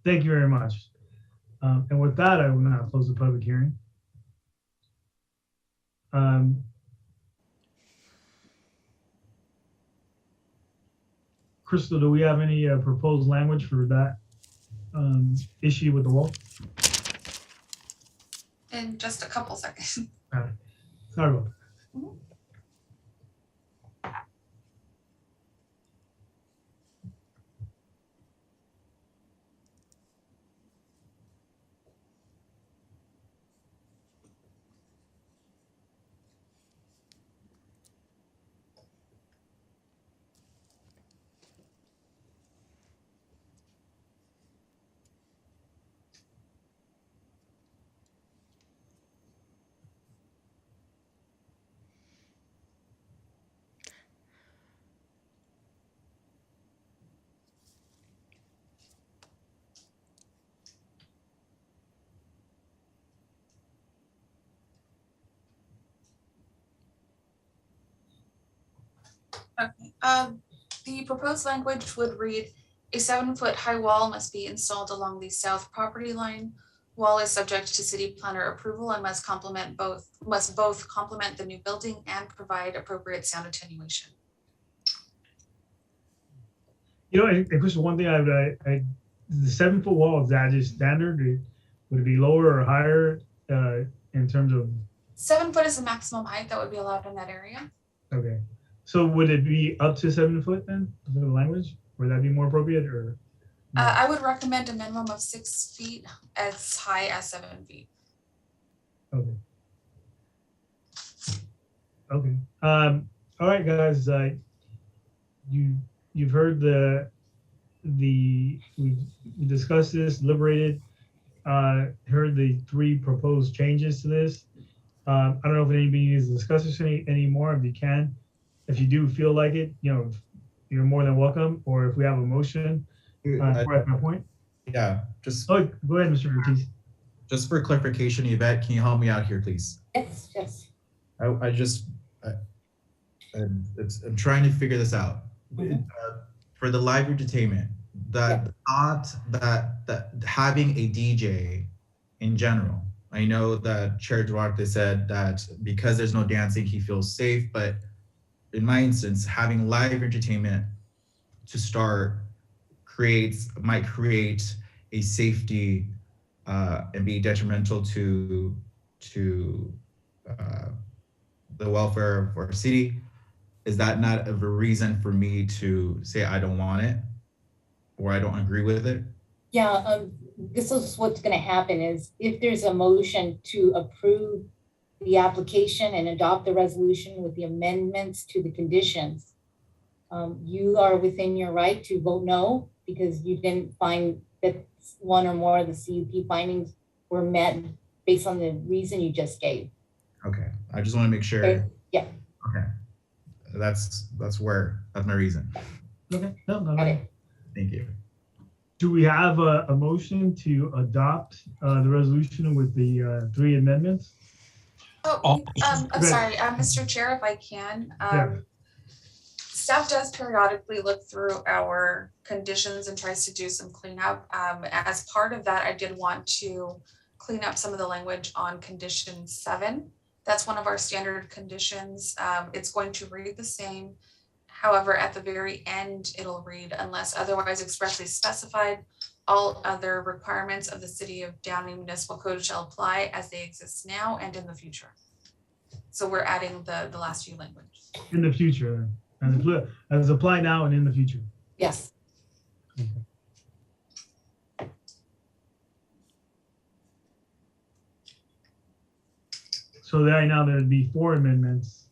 Thank you very much. And with that, I will now close the public hearing. Crystal, do we have any proposed language for that issue with the wall? In just a couple seconds. Sorry about that. Okay. The proposed language would read, a 7-foot high wall must be installed along the south property line. Wall is subject to city planner approval and must both complement the new building and provide appropriate sound attenuation. You know, and Crystal, one thing the 7-foot wall, is that just standard? Would it be lower or higher in terms of? 7 foot is the maximum height that would be allowed in that area. Okay. So would it be up to 7 foot then for the language? Would that be more appropriate or? I would recommend a minimum of 6 feet, as high as 7 feet. Okay. Okay. All right, guys. You've heard we discussed this, deliberated, heard the 3 proposed changes to this. I don't know if anybody needs to discuss this anymore. If you can, if you do feel like it, you know, you're more than welcome. Or if we have a motion, at my point. Yeah, just. Oh, go ahead, Mr. Ortiz. Just for clarification, Yvette, can you help me out here, please? Yes, yes. I'm trying to figure this out. For the live entertainment, thought that having a DJ in general, I know that Chair Duarte said that because there's no dancing, he feels safe, but in my instance, having live entertainment to start might create a safety and be detrimental to the welfare of our city. Is that not a reason for me to say I don't want it or I don't agree with it? Yeah, this is what's going to happen is if there's a motion to approve the application and adopt the resolution with the amendments to the conditions, you are within your right to vote no because you didn't find that one or more of the CUP findings were met based on the reason you just gave. Okay, I just want to make sure. Okay. Yeah. Okay, that's my reason. Okay, no. Thank you. Do we have a motion to adopt the resolution with the 3 amendments? I'm sorry, Mr. Chair, if I can. Staff does periodically look through our conditions and tries to do some cleanup. As part of that, I did want to clean up some of the language on condition 7. That's one of our standard conditions. It's going to read the same. However, at the very end, it'll read, unless otherwise expressly specified, all other requirements of the City of Downey Municipal Code shall apply as they exist now and in the future. So we're adding the last few language. In the future, as applied now and in the future. Yes. Okay. So right now there'd be 4 amendments.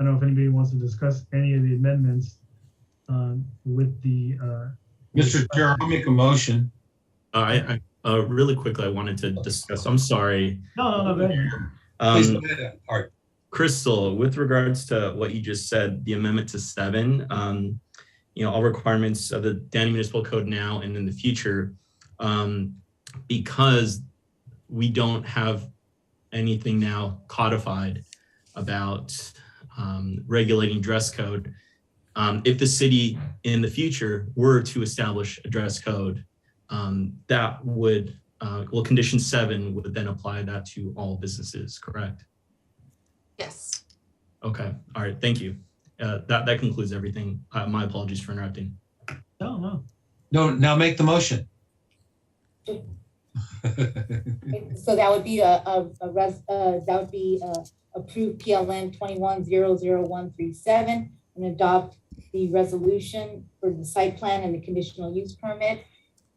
I don't know if anybody wants to discuss any of the amendments with the. Mr. Chair, I'll make a motion. I really quickly, I wanted to discuss, I'm sorry. No, go ahead. Please go ahead, Art. Crystal, with regards to what you just said, the amendment to 7, all requirements of the Downey Municipal Code now and in the future, because we don't have anything now codified about regulating dress code. If the city in the future were to establish a dress code, that would, condition 7 would then apply that to all businesses, correct? Yes. Okay, all right, thank you. That concludes everything. My apologies for interrupting. No. No, now make the motion. So that would be approved PLN 21000137 and adopt the resolution for the site plan and the conditional use permit,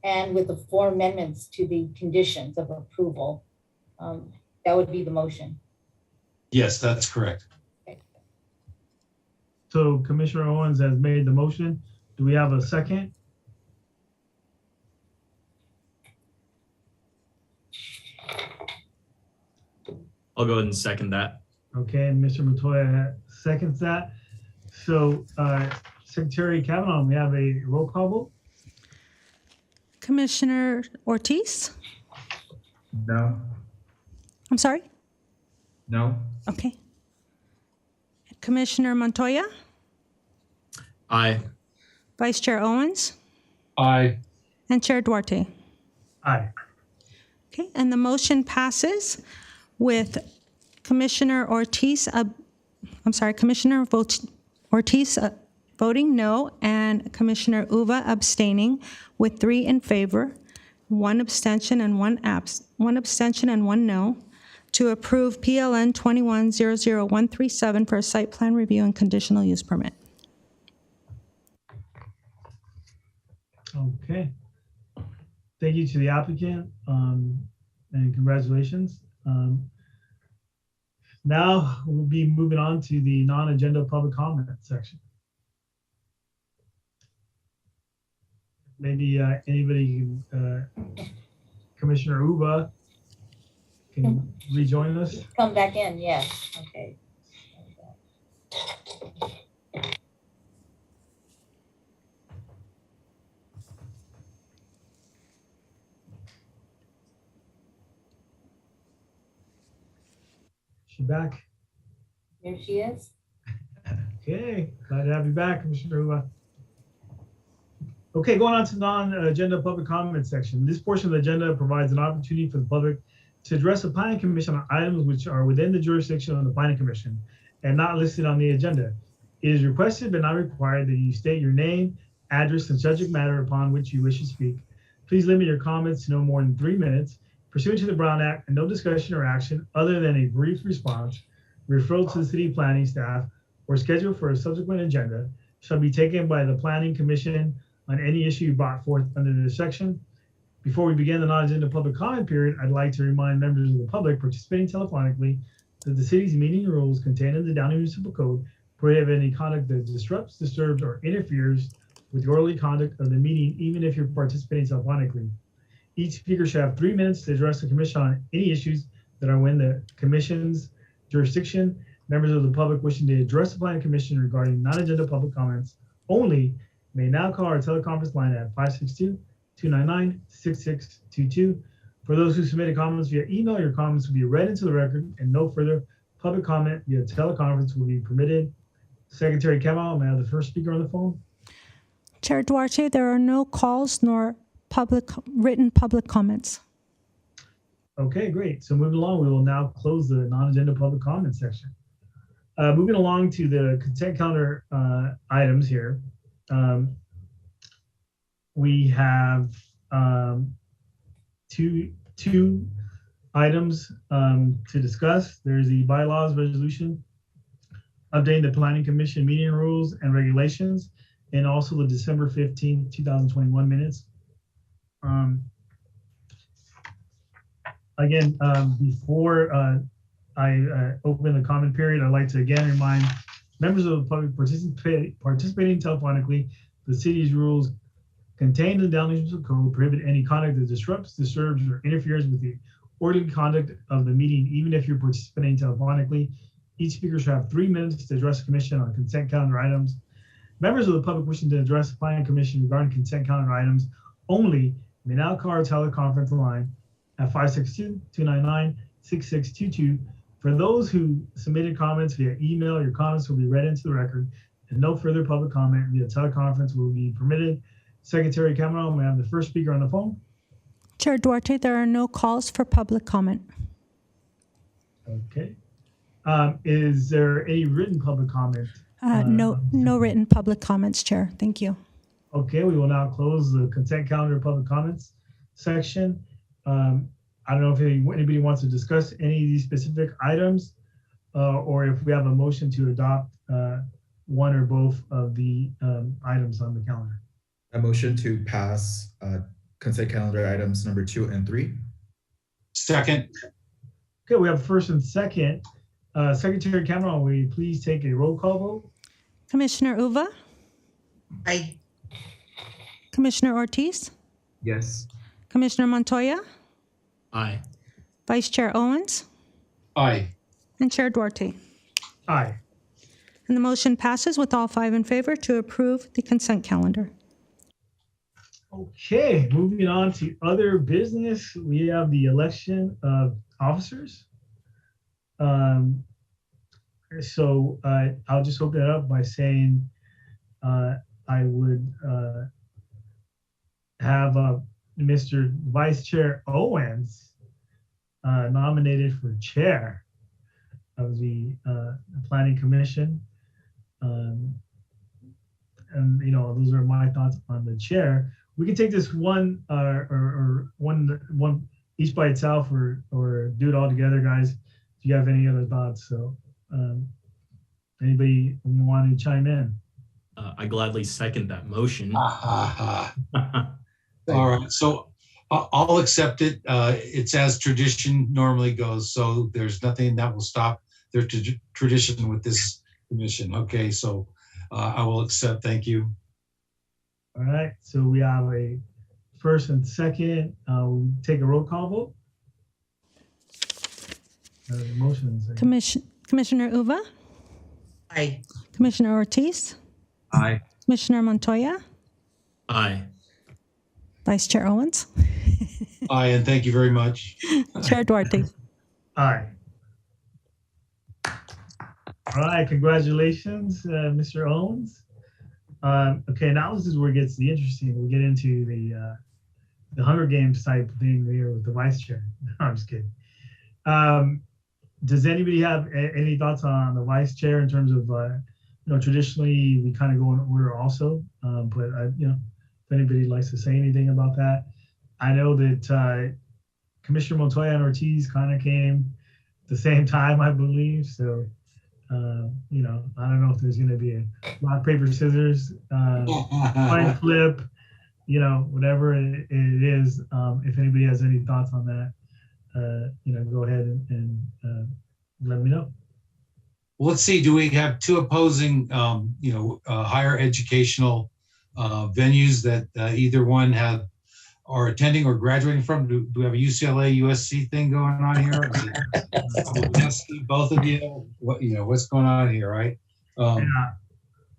and with the 4 amendments to the conditions of approval. That would be the motion. Yes, that's correct. So Commissioner Owens has made the motion. Do we have a second? I'll go ahead and second that. Okay, and Mr. Montoya seconds that. So Secretary Kavanaugh, we have a roll call vote. Commissioner Ortiz? No. I'm sorry? No. Okay. Commissioner Montoya? Aye. Vice Chair Owens? Aye. And Chair Duarte? Aye. Okay, and the motion passes with Commissioner Ortiz, Commissioner Ortiz voting no, and Commissioner Uva abstaining, with 3 in favor, 1 abstention and 1 no, to approve PLN 21000137 for a site plan review and conditional use permit. Okay. Thank you to the applicant, and congratulations. Now we'll be moving on to the non-agenda public comment section. Maybe anybody, Commissioner Uva, can rejoin us. Come back in, yes, okay. She's back. There she is. Okay, glad to have you back, Commissioner Uva. Okay, going on to non-agenda public comment section. This portion of the agenda provides an opportunity for the public to address the Planning Commission on items which are within the jurisdiction of the Planning Commission and not listed on the agenda. It is requested but not required that you state your name, address, and subject matter upon which you wish to speak. Please limit your comments to no more than 3 minutes. Pursuant to the Brown Act, and no discussion or action other than a brief response, referral to the city planning staff, or schedule for a subsequent agenda shall be taken by the Planning Commission on any issue brought forth under this section. Before we begin the non-agenda public comment period, I'd like to remind members of the public participating telephonically that the city's meeting rules contained in the Downey Municipal Code prohibit any conduct that disrupts, disturbs, or interferes with the orderly conduct of the meeting, even if you're participating telephonically. Each speaker shall have 3 minutes to address the commission on any issues that are within the commission's jurisdiction. Members of the public wishing to address the Planning Commission regarding non-agenda public comments only may now call our teleconference line at 562-299-6622. For those who submitted comments via email, your comments will be read into the record and no further public comment via teleconference will be permitted. Secretary Kavanaugh, may I have the first speaker on the phone? Chair Duarte, there are no calls nor written public comments. Okay, great. So moving along, we will now close the non-agenda public comment section. Moving along to the consent calendar items here. We have two items to discuss. There's the bylaws resolution, updating the Planning Commission meeting rules and regulations, and also the December 15th, 2021 minutes. Again, before I open the comment period, I'd like to again remind Members of the public participating telephonically, the city's rules contained in the Downey Municipal Code prohibit any conduct that disrupts, disturbs, or interferes with the orderly conduct of the meeting, even if you're participating telephonically. Each speaker should have 3 minutes to address the commission on consent calendar items. Members of the public wishing to address the planning commission regarding consent calendar items only may now call our teleconference line at 562-299-6622. For those who submitted comments via email, your comments will be read into the record, and no further public comment via teleconference will be permitted. Secretary Cameron, may I have the first speaker on the phone? Chair Duarte, there are no calls for public comment. Okay. Is there any written public comment? No written public comments, Chair. Thank you. Okay, we will now close the consent calendar public comments section. I don't know if anybody wants to discuss any of these specific items, or if we have a motion to adopt one or both of the items on the calendar. A motion to pass consent calendar items number 2 and 3. Second. Okay, we have first and second. Secretary Cameron, will you please take a roll call vote? Commissioner Uva? Aye. Commissioner Ortiz? Yes. Commissioner Montoya? Aye. Vice Chair Owens? Aye. And Chair Duarte. Aye. And the motion passes with all 5 in favor to approve the consent calendar. Okay, moving on to other business, we have the election of officers. So I'll just open it up by saying I would have Mr. Vice Chair Owens nominated for chair of the Planning Commission. And you know, those are my thoughts on the chair. We can take this one or one each by itself, or do it all together, guys. If you have any other thoughts, so anybody want to chime in? I gladly second that motion. All right, so I'll accept it. It's as tradition normally goes, so there's nothing that will stop their tradition with this commission. Okay, so I will accept. Thank you. All right, so we have a first and second. We'll take a roll call vote. Motions. Commissioner Uva? Aye. Commissioner Ortiz? Aye. Commissioner Montoya? Aye. Vice Chair Owens? Aye, and thank you very much. Chair Duarte. Aye. All right, congratulations, Mr. Owens. Okay, now this is where it gets the interesting. We get into the Hunger Games type thing here with the vice chair. No, I'm just kidding. Does anybody have any thoughts on the vice chair in terms of, you know, traditionally we kind of go in order also, but you know, if anybody likes to say anything about that. I know that Commissioner Montoya and Ortiz kind of came at the same time, I believe. So, you know, I don't know if there's going to be a rock, paper, scissors, coin flip, you know, whatever it is. If anybody has any thoughts on that, you know, go ahead and let me know. Well, let's see. Do we have two opposing, you know, higher educational venues that either one are attending or graduating from? Do we have a UCLA USC thing going on here? Both of you, what, you know, what's going on here, right? Yeah.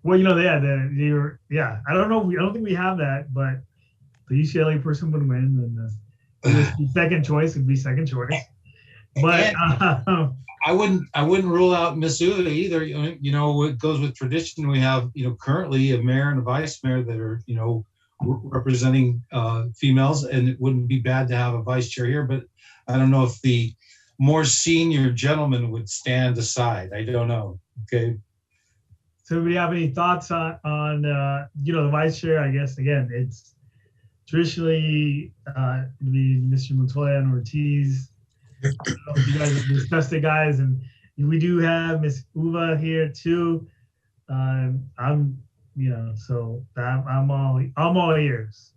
Well, you know, yeah. I don't know. I don't think we have that, but the UCLA person would win, and the second choice would be second choice. But I wouldn't rule out Miss Uva either. You know, it goes with tradition. We have, you know, currently a mayor and a vice mayor that are, you know, representing females, and it wouldn't be bad to have a vice chair here. But I don't know if the more senior gentleman would stand aside. I don't know. Okay. So, do we have any thoughts on you know, the vice chair? I guess again, it's traditionally Mr. Montoya and Ortiz. You guys have discussed it, guys, and we do have Miss Uva here too. I'm, you know, so I'm all ears.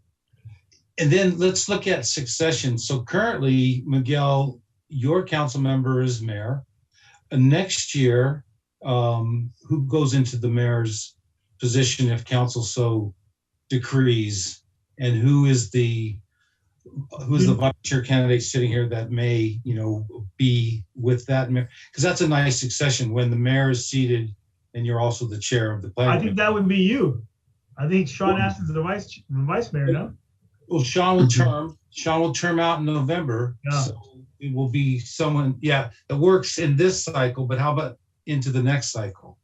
And then let's look at succession. So currently, Miguel, your council member is mayor. Next year, who goes into the mayor's position if council so decrees, and who is the vice chair candidate sitting here that may, be with that mayor? Because that's a nice succession when the mayor is seated and you're also the chair of the planning. I think that would be you. I think Sean Astin is the vice mayor, no? Well, Sean will term out in November. Yeah. So it will be someone, that works in this cycle, but how about into the next cycle?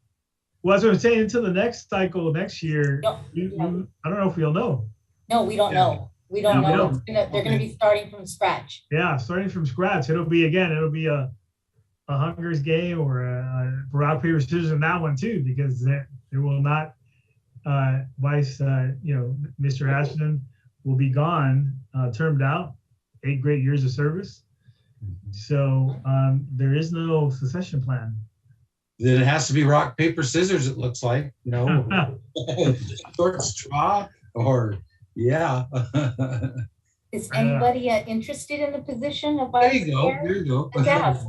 Well, that's what I'm saying, into the next cycle, next year, No, I don't know if we'll know. No, we don't know. We don't Yeah, we know. don't. They're gonna be starting from scratch. Yeah, starting from scratch. It'll be a Hunger's game or a rock, paper, scissors in that one too, because there will not, Mr. Ashton will be gone, termed out, 8 great years of service. So there is no succession plan. Then it has to be rock, paper, scissors, it looks like, short straw or, Is anybody interested in the position of There vice you go, chair? there you go. Let's ask.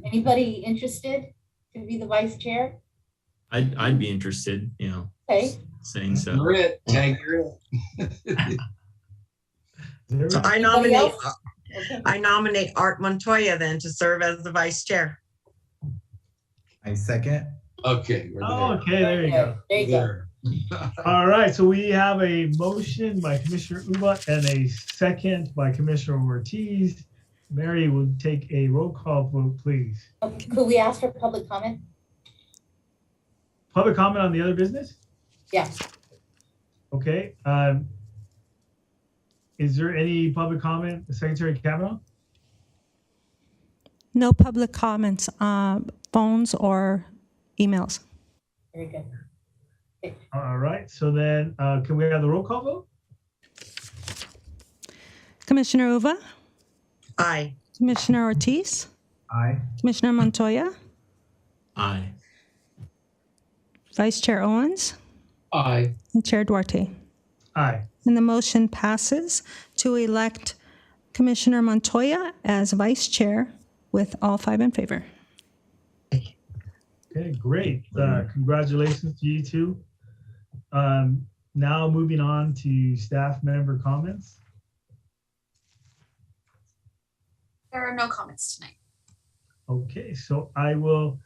Anybody interested to be the vice chair? I'd be interested, Okay, saying so. You're it, Tag, you're it. So I Anybody nominate, else? Okay. I nominate Art Montoya then to serve as the vice chair. I second. Okay. we're Oh, there. okay, there you go. There you go. There. All right, so we have a motion by Commissioner Uba and a second by Commissioner Ortiz. Mary will take a roll call vote, please. Okay, could we ask for public comment? Public comment on the other business? Yeah. Okay. Is there any public comment, Secretary Kavanaugh? No public comments, phones or emails. Very good. All right, so then can we have the roll call vote? Commissioner Uva, Aye. Commissioner Ortiz, Aye. Commissioner Montoya, Aye. Vice Chair Owens, Aye. and Chair Duarte. Aye. And the motion passes to elect Commissioner Montoya as Vice Chair with all 5 in favor. Okay, great. Congratulations to you two. Now moving on to staff member comments. There are no comments tonight. Okay, so I will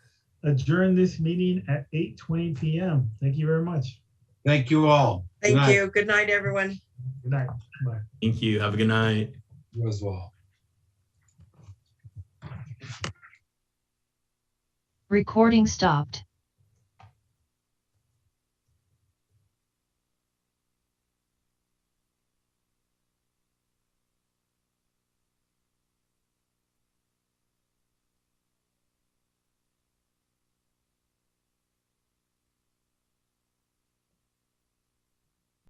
adjourn this meeting at 8:20 p.m. Thank you very much. Thank you all. Good Thank night. you. Good night, everyone. Good night. Bye. Thank you. Have a good night. You as well. Recording stopped.